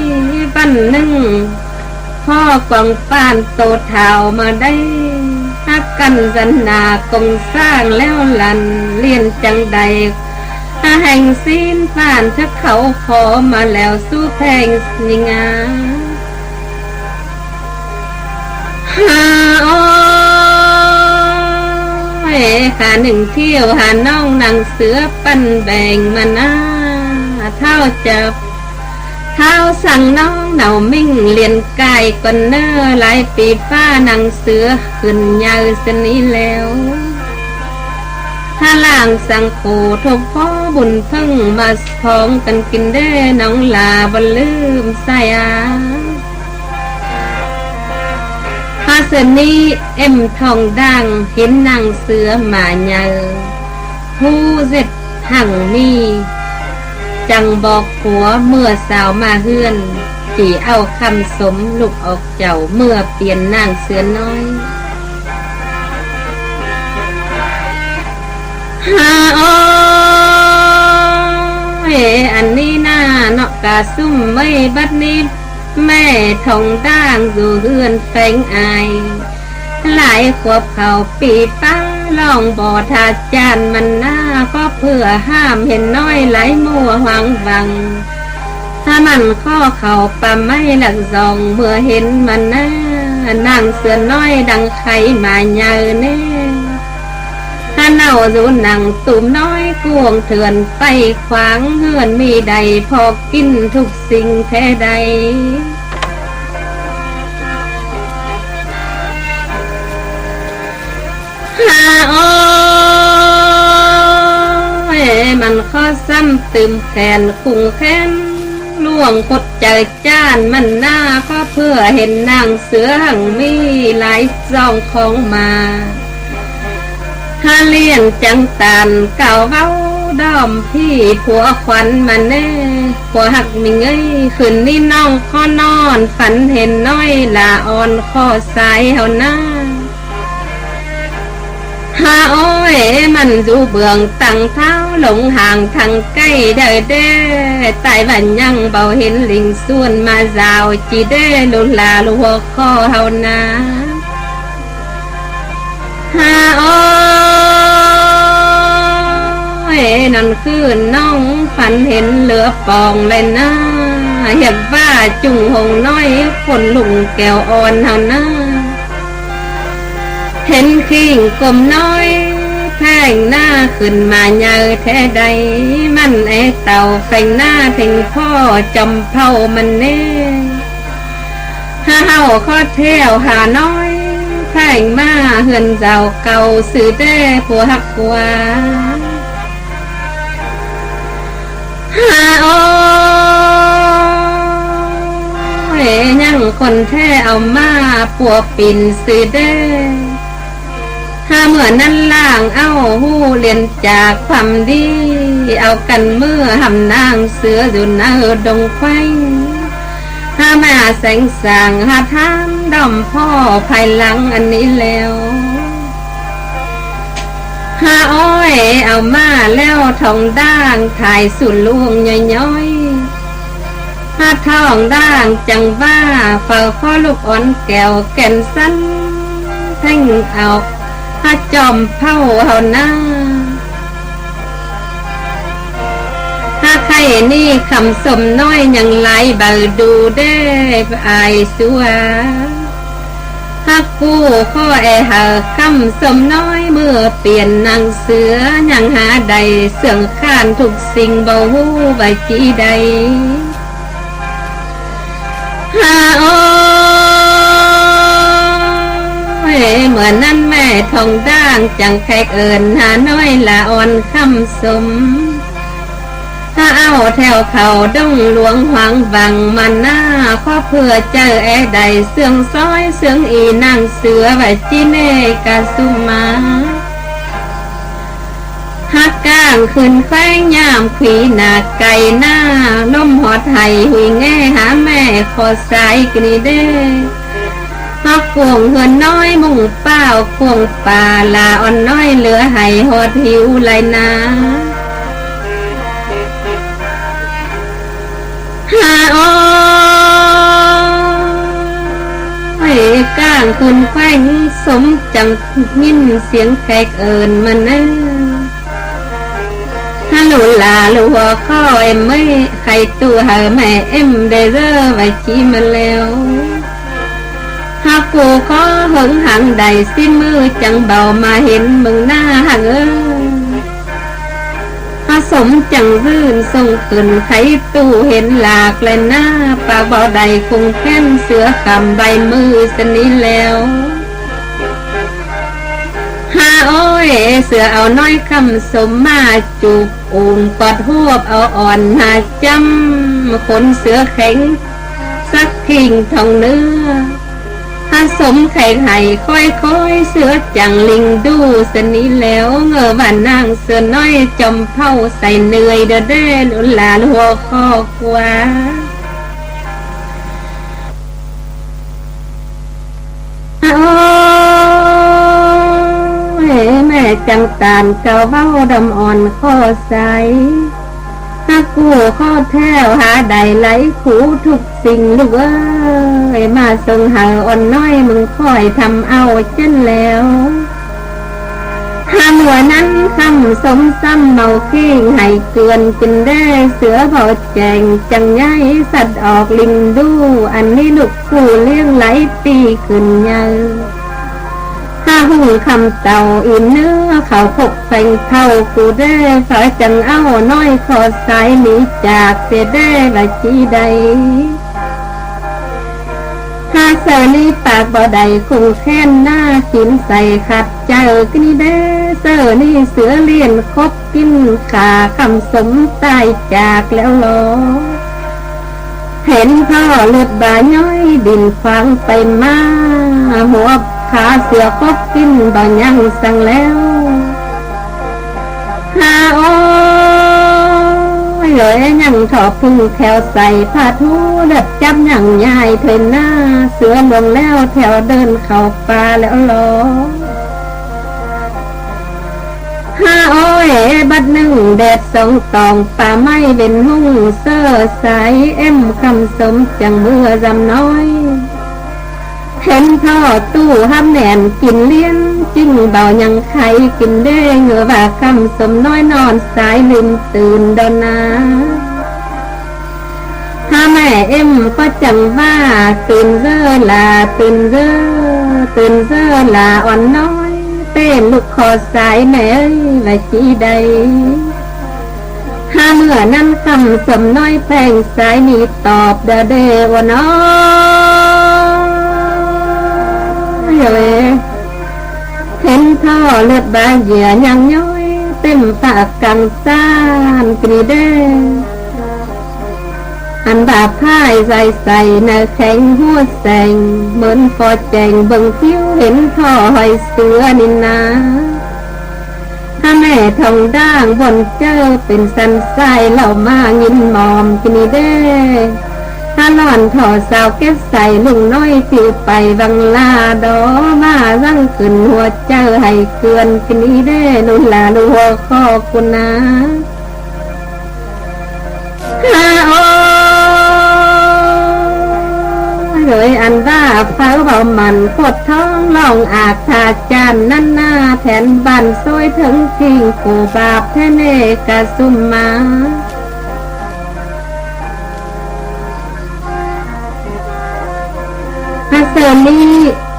[SPEAKER 1] ปั้นนึ่งพ่อกองป้านโตเท้ามาได้ฮักกันสันนากงสร้างแล้วลันเลียนจังใดแห่งซีนป้านถ้าเขาขอมาแล้วสู้แพงสิงาหาอ้อยหาหนึ่งเที่ยวหาน้องนางเสือปั้นแบ่งมาหน้าเท่าจับเท้าสั่งน้องเหนามิ่งเลียนกายก่อนเนอหลายปีฟ้านางเสือขึ้นยาวสนี้แล้วถ้าล่างสั่งโคทบพ่อบุญเพิ่งมาพ้องกันกินได้น้องลาบ่ลืมใส่พาเสนี้เอ็มทองดังเห็นนางเสือมาเยาผู้เจ็ดหั่งมีจังบอกผัวเมื่อสาวมาเฮือนจีเอาคำสมลูกออกเจ้าเมื่อเปลี่ยนนางเสือน้อยหาอ้อยอันนี้น่าเนาะกะซุ่มไม่บัดนี้แม่ทองด่างอยู่เฮือนแฝงอายหลายขวบเขาปีป้าลองบ่อทาจานมันหน้าก็เพื่อห้ามเห็นน้อยไหลมัวหวังบังถ้ามันข้อเขาปะไม่หลักซองเมื่อเห็นมันหน้านางเสือน้อยดังไข่มาเยอะแน่ถ้าเน่าดูหนังตุ่มน้อยกวงเถื่อนไปขวางเฮือนมีใดพอกินทุกสิ่งแท้ใดหาอ้อยมันข้อซ้ำตืมแขนคุงแขนล่วงกดใจจ้านมันหน้าก็เพื่อเห็นนางเสือหังมีหลายซองของมาหาเลี้ยงจังตันเก่าเว้าดอมพี่ผัวขวัญมันแน่ผัวหักมิงเอ้ยคืนนี้น้องข้อนอนฝันเห็นน้อยลาอ่อนข้อสายเฮาหน้าหาอ้อยมันอยู่เบื้องตั้งเท้าหลงห่างทางใกล้เด้อเด้ใต้บ้านยังเบาเห็นลิงส่วนมาสาวจีเด้ลุลาลัวคอเฮานาหาอ้อยนั่นคือน้องฝันเห็นเหลือปองเลยนะเห็นว่าจุงหงน้อยคนลุงแก้วอ่อนเฮานาเห็นขิงกลมน้อยแพงหน้าขึ้นมาเยอะแท้ใดมันไอเต่าแฝงหน้าถึงพ่อจำเผามันแน่หาเฮาข้อเที่ยวหาน้อยแพงมาเฮือนเจ้าเก่าสื่อได้ผัวหักกว่าหาอ้อยยังคนแท้เอามาปัวปิ่นสื่อได้ถ้าเมื่อนั้นล่างเอาหูเรียนจากความดีเอากันเมื่อหำนางเสืออยู่หน้าดงไฟถ้าแม่แสงสางหาทางดอมพ่อภายหลังอันนี้แล้วหาอ้อยเอามาแล้วทองด่างถ่ายสุดลวงย่อยๆหาทองด่างจังว่าเฝ้าพ่อลูกอ่อนแก้วแก่นสั้นแท่งเอาถ้าจอมเผาเฮาหน้า นี่คำสมน้อยยังไหลเบาดูได้อายสัวฮักกูข้อหาคำสมน้อยเมื่อเปลี่ยนนางเสือยังหาใดเสื่องข้านทุกสิ่งเบาหูใบจีใดหาโอ้เหมือนนั่นแม่ทองด่างจังแขกเอิญหาน้อยละอ่อนคำสมถ้าเอาแถวเขาดงหลวงหวังบังมันหน้าข้อเพื่อเจอใดเสื่องซ้อยเสื่องอีนางเสือไว้จีเนกาสุมาฮักก้างขึ้นแฟงยามขวีหนาไก่หน้าน้มหอดไทยหุยแง่หาแม่ขอสายกนีเด้ฮักควงเงินน้อยมุ่งเป้าควงป่าลาอ่อนน้อยเหลือให้หอดหิวไหลนาหาอ้อยก้างขึ้นแฟงสมจังยินเสียงแขกเอิญมันเอ้ฮัลโหลลาลัวข้อเอ็มไม่ใครตัวหาแม่เอ็มได้เร่อไว้ชี้มันแล้วฮักกูขอหึงหังใดสิมือจังเบามาเห็นมึงหน้าหักผสมจังรื่นส่งขึ้นไขตู้เห็นหลากเลยหน้าปากบ่อใดคงแค้นเสือกำใบมือสนิทแล้วหาโอ้ยเสือเอาน้อยคำสมมาจูบอูนกอดหวบเอาอ่อนหาจำขนเสือแข็งสักขิงทองเนื้อผสมไข่ไห่ค่อยๆเสือจังลิงดูสนิทแล้วเงอบ้านนางเสือน้อยจมเผาใส่เหนื่อยเด้อเด้ลุลาหัวคอกว่าแม่จังตานเก่าเบ้าดำอ่อนข้อใสฮักกูข้อแถวหาใดไหลขูทุกสิ่งลูกเอ้ยมาส่งหาอ่อนน้อยมึงค่อยทำเอาเช่นแล้วหาหัวนั้นคำสมซ้ำเมาเข่งให้เกินกินได้เสือเผาแจงจังย้ายสัตว์ออกลิงดูอันนี้ลูกกูเลี้ยงไหลปีขึ้นยังถ้าหูคำเต่าอินเนื้อเขาพกแฝงเท่ากูได้ฝาจังเอาน้อยขอสายหนีจากเสียได้ละจีใดถ้าเสนีปากบ่ใดคงแค้นหน้ากินใส่ขัดเจอกนี่ได้เสนี่เสือเลียนคบกินขาคำสมตายจากแล้วหรอเห็นพ่อเลือดบาย้อยดินฟังไปมาหัวขาเสือคบกินบ่ยังสั่งแล้วหาโอ้ยเลยยังถอดพึ่งแถวใส่ผ้าทูเด็ดจับยังยายเธอหน้าเสือลงแล้วแถวเดินเข้าป่าแล้วหรอหาโอ้ยบัดหนึ่งแดดสองตองป่าไม้เป็นหุ่งเสื้อสายเอ็มคำสมจังเมื่อจำน้อยเห็นพ่อตู้ห้ามแหนนกินเลี้ยงจิ้งเบายังไข่กินได้เหงือว่าคำสมน้อยนอนสายลืมตื่นดอนนาถ้าแม่เอ็มก็จังว่าตื่นเร่อลาตื่นเร่อลาอ่อนน้อยเต้นลูกคอสายแม่ว่าจีใดถ้าเมื่อนั้นคำสมน้อยแพงสายนี้ตอบเดว่าน้เห็นท่อเลือดบาเหยื่อยังย้อยเต็มปากกังซ่านกรีเด้อันบาพ่ายใส่เนื้อแข็งหัวแสงเหมือนฟอแจงเบิ่งผิวเห็นท่อหอยเสือนินนาถ้าแม่ทองด่างบนเจอเป็นสันทรายเหล่ามายินมอมกรีเด้ถ้าหล่อนถอดสาวแก้ใส่ลุงน้อยผิวไปบังลาดอมาร่างขึ้นหัวเจ้าให้เกินกินได้ลุนลาลูหัวข้อคุณนะฮาโอ้เลยอันว่าเฝ้าเบามันกดท้องลองอาจทาจานนั่นหน้าแทนบันซวยถึงจริงกูบาปแท้เนกะสุมมา เซอร์ลี่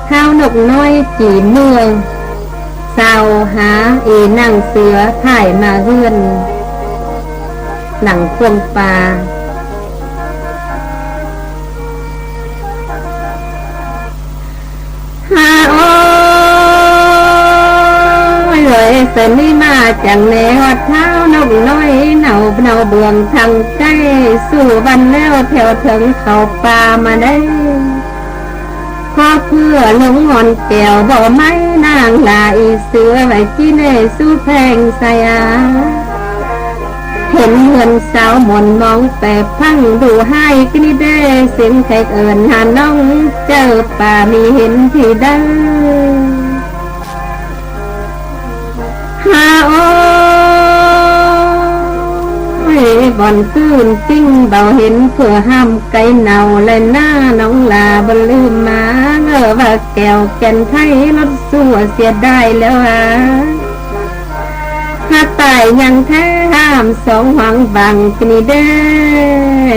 [SPEAKER 1] ข้าวนกน้อยจีเมืองสาวหาหนังเสือถ่ายมาเฮือนหนังควงปลาหาโอ้ยเลยเสนี่มาจากแนวเท้านกน้อยเนาเบืองทางใกล้สู่บันแล้วแถวถึงเขาป่ามาได้พอเพื่อลงงอนแก้วบ่ไม้นางลาอีเสือไว้ที่เนสู้แพงสายาเห็นเงินสาวหมนมองแต่พังดูให้กินได้เสียงแขกเอิญหาน้องเจอป่ามีเห็นที่ได้หาโอ้บ่อนตื้นติ้งเบาเห็นเพื่อห้ามไก่เนาและหน้าน้องลาบลืมมาว่าแก้วแก่นไทยรถสู้เสียได้แล้วถ้าตายยังแท้ห้ามสองหวังบังกินได้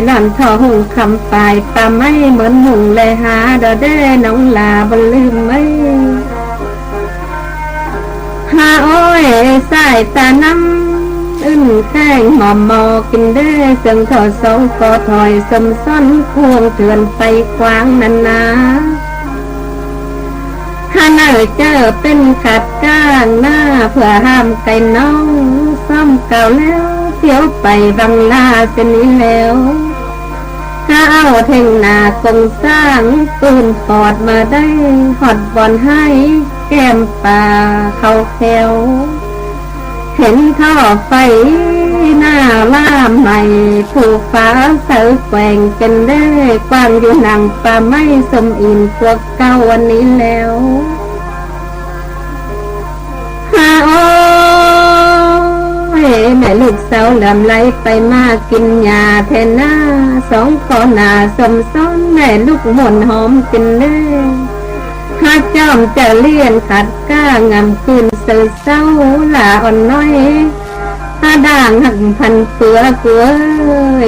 [SPEAKER 1] หล่อนทอหงคำปลายตาไม่เหมือนหงเลยหาดอเด้น้องลาบลืมไม่หาโอ้ยสายตาน้ำอึ้นแข้งหมอมอกินได้เสียงถอดสองกอถอยสมซ้อนควงเถื่อนไปขวางนันนาถ้าเนอเจอเป็นขัดก้างหน้าเพื่อห้ามไก่น้องซ้ำเก่าแล้วเที่ยวไปบังลาเสนี้แล้วถ้าเอาเท่งหนากงสร้างปืนปอดมาได้หอดบอลให้แก้มป่าเขาแคว เห็นท่อไฟหน้าล่าใหม่ผูกฟ้าเสือแกว่งกันได้กว้างอยู่หนังป่าไม่สมอินพวกเก่าวันนี้แล้วฮาโอ้ยแม่ลูกสาวเหลื่อมไหลไปมากินยาแทนหน้าสองก่อนหน้าสมซ้อนแม่ลูกหม่นหอมกินได้ข้าจอมจะเลี่ยนขัดก้างามคืนเสือเศร้าหลาอ่อนน้อยถ้าด่างหักพันเปลือเกลือ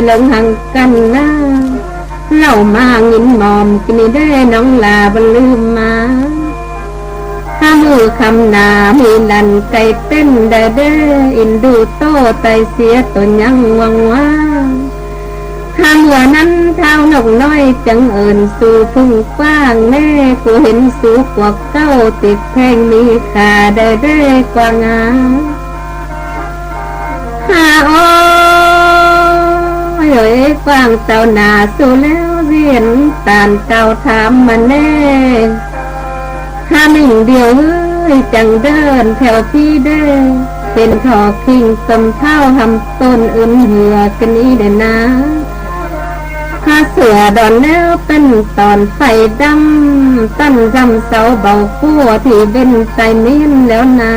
[SPEAKER 1] เลิงหังกันหน้าเล่ามางินหมอมกินได้น้องลาบลืมมาถ้ามือคำนามีลันไก่เต้นได้เด้อินดูโตไตเสียตัวยังวังว่าถ้าเมื่อนั้นเท้านกน้อยจังเอิญสู่พุ่งกว้างแน่กูเห็นสูงกว่าเก้าติดแพงมีขาได้ได้กว่างาหาโอ้ยเอ๋ยกว้างเต่าหนาสู่แล้วเรียนตานเก่าถามมาแน่ถ้าหนึ่งเดียวเอ้ยจังเดินแถวพี่เด้เป็นทอคิงสมเท่าทำต้นอื่นเหือกันนี้เด่นนะข้าเสือดอนแล้วเป็นตอนไฟดำตั้นรำเสาเบาขั้วที่เป็นใจมิ้นแล้วนะ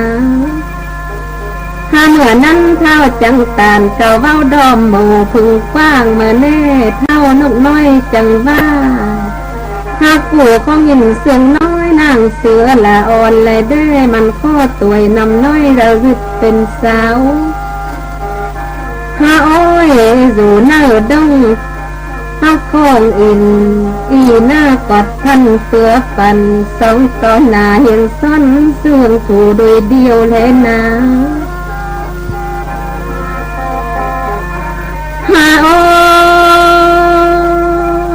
[SPEAKER 1] ข้าเหนือนั้นเท่าจังตานเก่าเว้าดอมหมูพึงกว้างมาแน่เท่านกน้อยจังว่าหากกูของยินเสียงน้อยนางเสือละอ่อนเลยได้มันข้อตัวนำน้อยเราวิตเป็นสาวข้าโอ้ยอยู่หน้าดงข้าคองอินอีหน้ากอดพันเสือฟันสองตอนหนาเห็นซ้อนส่วงถูโดยเดียวแลนะหาโอ้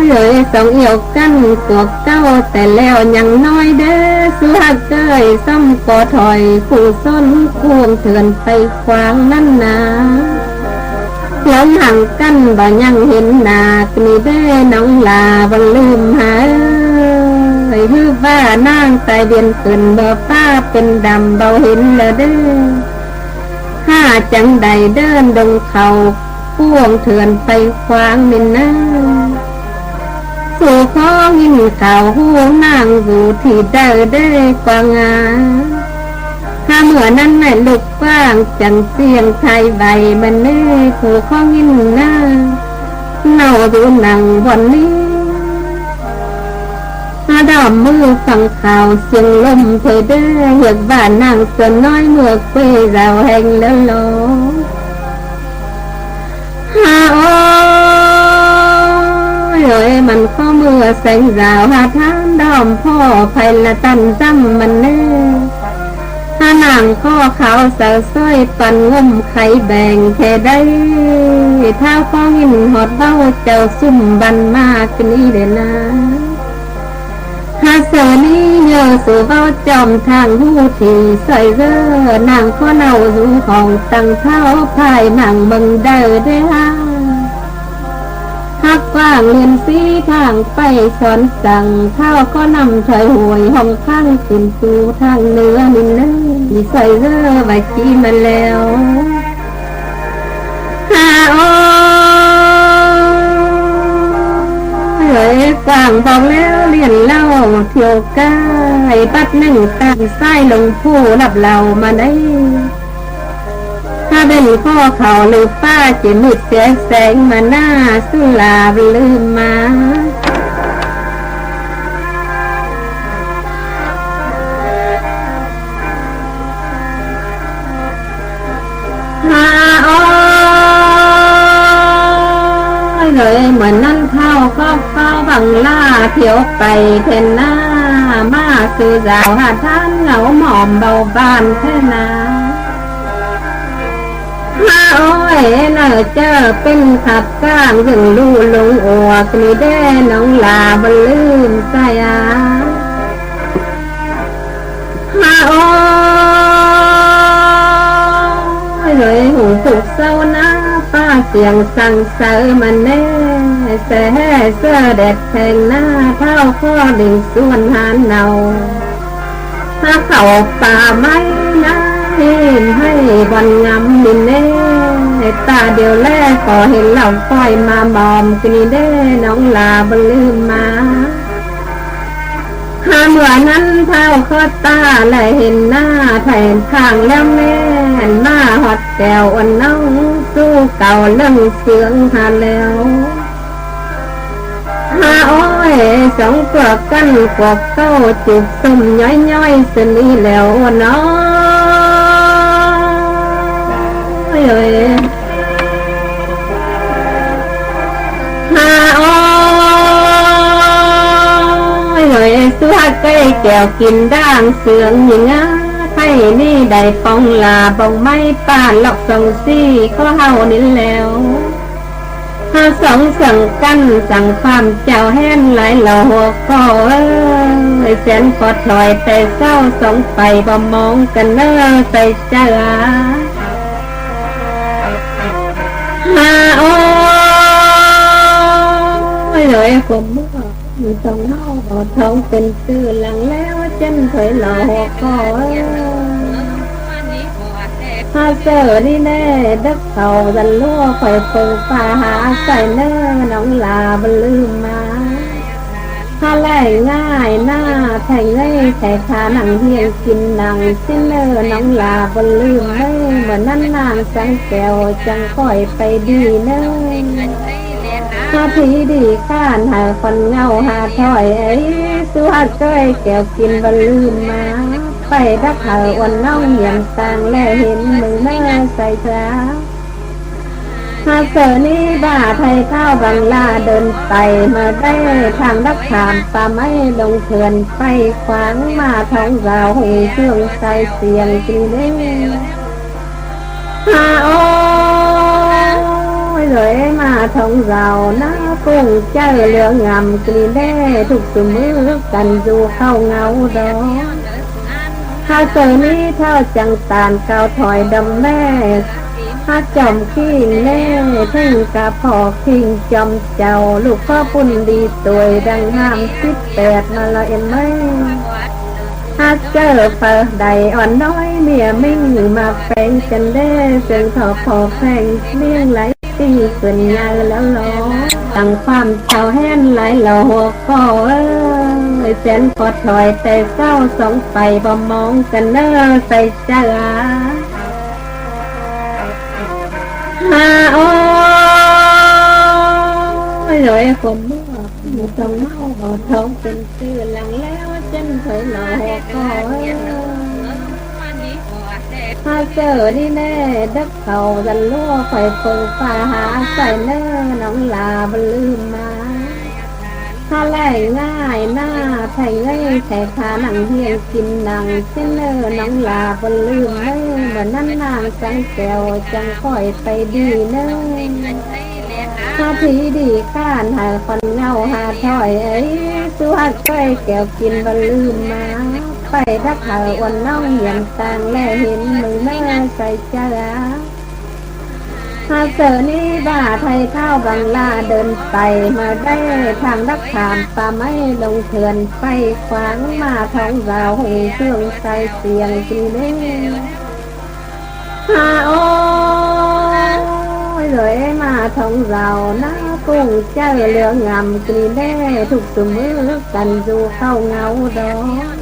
[SPEAKER 1] ยเลยสองเอี่ยวกันพวกเก้าแต่แล้วยังน้อยเด้อสุหักเกยซ้ำก่อถอยคู่ซ้นควงเถื่อนไปขวางนั่นนาหลงห่างกันบ่ยังเห็นหน้านี่ได้น้องลาบ่ลืมหาฮือว่านางตายเบียนเกินบ่ป้าเป็นดำเบาเห็นแล้วเด้อข้าจังใดเดินดงเขาพ่วงเถื่อนไปขวางนินนาสู่ข้อยินข่าวหูนางอยู่ที่เด้อได้กว่างาถ้าเมื่อนั้นแม่ลูกกว้างจังเสียงไทยใบมันเน่ขู่ข้องยินหน้าเน่าดูหนังบอนนี้อาดอมมือฟังข่าวเสียงลมเธอได้เหยียบบ้านนางเสือน้อยเมื่อเปเราแห่งแล้วโลฮาโอ้ย rồi mình có mưa xanh rào hà tháng đomพ่อ phải là tần dăm mình nêถ้านางก็เขาเสือซ้อยปันงมไข่แบ่งแค่ได้ถ้าฟ้องหินหอดเบ้าเจ้าซุ่มบันมากนี่เดนะหาเสือนี้เยอะสู่เบ้าจอมทางหูที่ใส่เร่อนางก็เน่าหูของตั้งเท้าพายนางบังเดอได้ฮักกว้างเรียนสีทางไปสอนสั่งเท้าก็นำชายหวยห้องข้างขึ้นสู่ทางเหนือนี่นะที่ใส่เร่อไว้ขี้มาแล้วหาโอ้ยกว้างบอกแล้วเรียนเล่าเที่ยวกายบัดหนึ่งตั้งไส้ลงผู้รับเรามาได้ถ้าเป็นพ่อเขาหรือป้าจะมืดเสียแสงมาหน้าสุลาลืมมาหาอ้อยเลยเหมือนนั่นเท่าก็เฝ้าบังล่าเที่ยวไปเทนหน้ามาสู่ราวหาท่านเหงาหมอมเบาบานแค่นาโอ้ยเนอเจอเป็นขับก้างถึงลู่ลงอวกนี่แด่น้องลาบลืมใจโอ้ยเลยหูถูกเศร้านะป้าเสียงสั่งเสอมันแน่เสือเสื้อเด็ดแทงหน้าเท้าข้อดิ่งส่วนหานเนาถ้าเขาป่าไม้นะให้วันงามดินเน่ตาเดียวแรกก็เห็นเหล่าปล่อยมาบอมกินเด้น้องลาบลืมมาหาเมื่อนั้นเท้าข้อตาและเห็นหน้าแทนทางแล้วแม่มาหอดแก้วอันน้องสู้เก่าเรื่องเสียงหาแล้วหาโอ้ยสองตัวกันกวกเก้าจุกส้มย้อยๆสนีแล้วน้องหาโอ้ยสัวใกล้แก้วกินด่างเสืองอย่างงั้นให้นี่ได้ปองลาบองไม้ป่านหลอกสองซี่ก็เฮานี่แล้วหาสองสั่งกันสั่งความเจ้าแห้งไหลหล่อหัวก็แสนกอดถอยแต่เศร้าสองไปบ่มองกันเนอใส่เจ้าหาโอ้ยเลยผมต้องเฮาบ่ท้องเป็นตื้อหลังแล้วจันถอยหล่อหัวก็หาเจอนี่แน่ดักเขาดันลัวคอยปูป่าหาใส่เนื้อน้องลาบลืมมาถ้าแล่ง่ายหน้าแทงเล่แข่ขาหนังเฮียงกินหนังสิ้นเนื้อน้องลาบลืมเนื้อเหมือนนั่นนางสังแก้วจังค่อยไปดีเนื้อหาทีดีข้านหาคนเงาหาถอยสวัสดิ์ก้อยแก้วกินบลืมมาไปรักเธอวันน้องเหี่ยมต่างและเห็นมือแม่ใส่ตาหาเสือนี้บ้าไทยเท้าบังลาเดินไปมาได้ทางรักถามป่าไม้ลงเถื่อนไปขวางมาท้องเราหูเครื่องใส่เสียงจริงเด้หาโอ้ยเลยมาท้องเรานะกุ้งเจ้าเรืองามกรีเด้ทุกสมือกันดูเข้าเงาดอถ้าเจอนี้เท่าจังตานเกาถอยดำแม่ถ้าจอมขี้แน่ทิ้งกะพอทิ้งจอมเจ้าลูกพ่อปุ่นดีตัวดังห้าม18มาละเอ็นไหมถ้าเจอเปิดใดอ่อนน้อยเมียมิ่งมาแฝงกันได้เสียงถอพอแฝงเลี้ยงไหลตีส่วนยาแล้วล้อตั้งความเจ้าแห้นไหลหล่อหัวก็แสนกอดถอยแต่เศร้าสองไปบ่มองกันเนอใส่เจ้าหาโอ้ยเลยคนเมื่อต้องเมาบ่ท้องเป็นตื้อหลังแล้วจันถอยหล่อหัวก็หาเจอนี่แน่ดักเขาดันลัวคอยปูป่าหาใส่เนอน้องลาบลืมมา ถ้าแล่ง่ายหน้าไทยเล่แข่ขาหนังเฮียงกินหนังเส้นเนอน้องลาบนลืมเน่เหมือนนั่นนางสังแก้วจังค่อยไปดีเน่ถ้าทีดีข้านหาคนเงาหาถอยเอ้ยสู้หักก้อยแก้วกินบนลืมมาไปทักหาวันน้องเหี่ยมต่างแลเห็นมือแม่ใส่เจ้าหาเสือนี้บ้าไทยเท่าบังลาเดินไปมาได้ทางรักถามป่าไม้ลงเถื่อนไปขวางมาท้องเราหงเครื่องใส่เสียงจีเล่หาโอ้ยเลยมาท้องเราหน้ากุ้งเจ้าเรืองามกีเล่ทุกสมือกันดูเข้าเงาดอก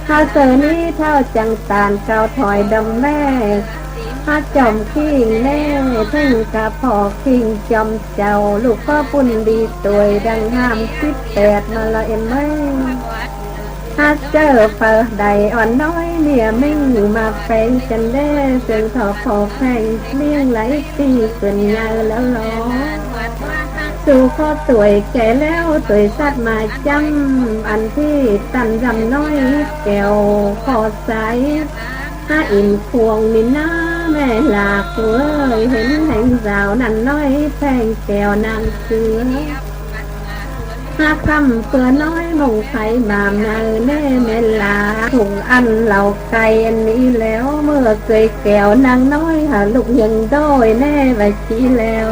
[SPEAKER 1] หาเสือนี้เท่าจังตานเก่าถอยดำแม่ถ้าจอมขิงแน่ถึงกับพอขิงจอมเจ้าลูกก็ปุ่นดีตัวดังห้าม18มาละเอ็มไม่ถ้าเจอเปิดใดอ่อนน้อยเนี่ยไม่อยู่มาแฝงจันได้เสียงถอพอแฝงเลี้ยงไหลตีเกินยาแล้วล้อสู่ข้อสวยแก่แล้วสวยสัตว์มาจำอันที่ตันจำน้อยแก้วขอใสถ้าอิ่มควงนี่นะแม่หลากเว้ยเห็นแห่งสาวนั่นน้อยแพงแก้วนางเสือถ้าคำเปื่อน้อยมงไข่บามนาแน่แม่ลาถุงอันเหล่าไก่อันนี้แล้วเมื่อเคยแก้วนางน้อยหาลูกยังด้อยแน่ไว้ชี้แล้ว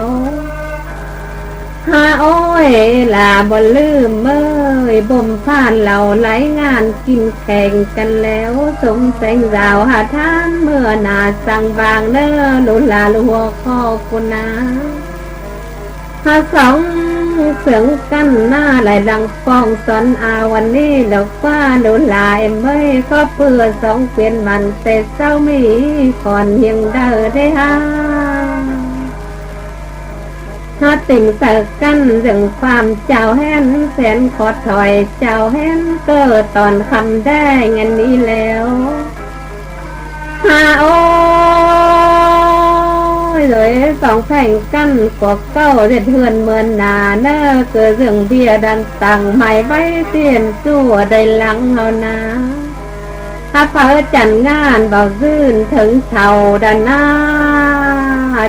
[SPEAKER 1] ฮาโอ้ยลาบ่ลืมเมื่อยบ่มผ่านเหล่าไหลงานกินแข่งกันแล้วสมแสงราวหาท่านเมื่อนาสั่งวางเน้อหนุลาลัวข้อกุนาหาสองเสียงกันหน้าไหลดังฟองสอนอาวันนี้ดอกฟ้าหนุลาเอ็มเอ้ยก็เพื่อสองเปลี่ยนมันแต่เศร้ามีก่อนยังเดินได้ฮาถ้าติ่งเสิร์กันเรื่องความเจ้าแห่นแสนขอถอยเจ้าแห่นเกิดตอนคำได้เงินนี้แล้วฮาโอ้ยเลยสองแข่งกันกว่าเก้าเด็ดเทือนเมือนนาเนอเกิดเรื่องเบียดันตังไม่ไว้เตียนสู้ได้หลังเอานะถ้าเพิ่จันงานเบาซื่นถึงเท่าดันหน้า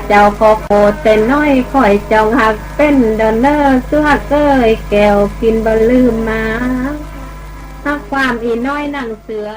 [SPEAKER 1] เจ้าพอโคแต่น้อยคอยจองหักเป็นเดินเนอซื้อหักเกยแก้วกินบะลืมมาถ้าความอีน้อยนั่งเสือ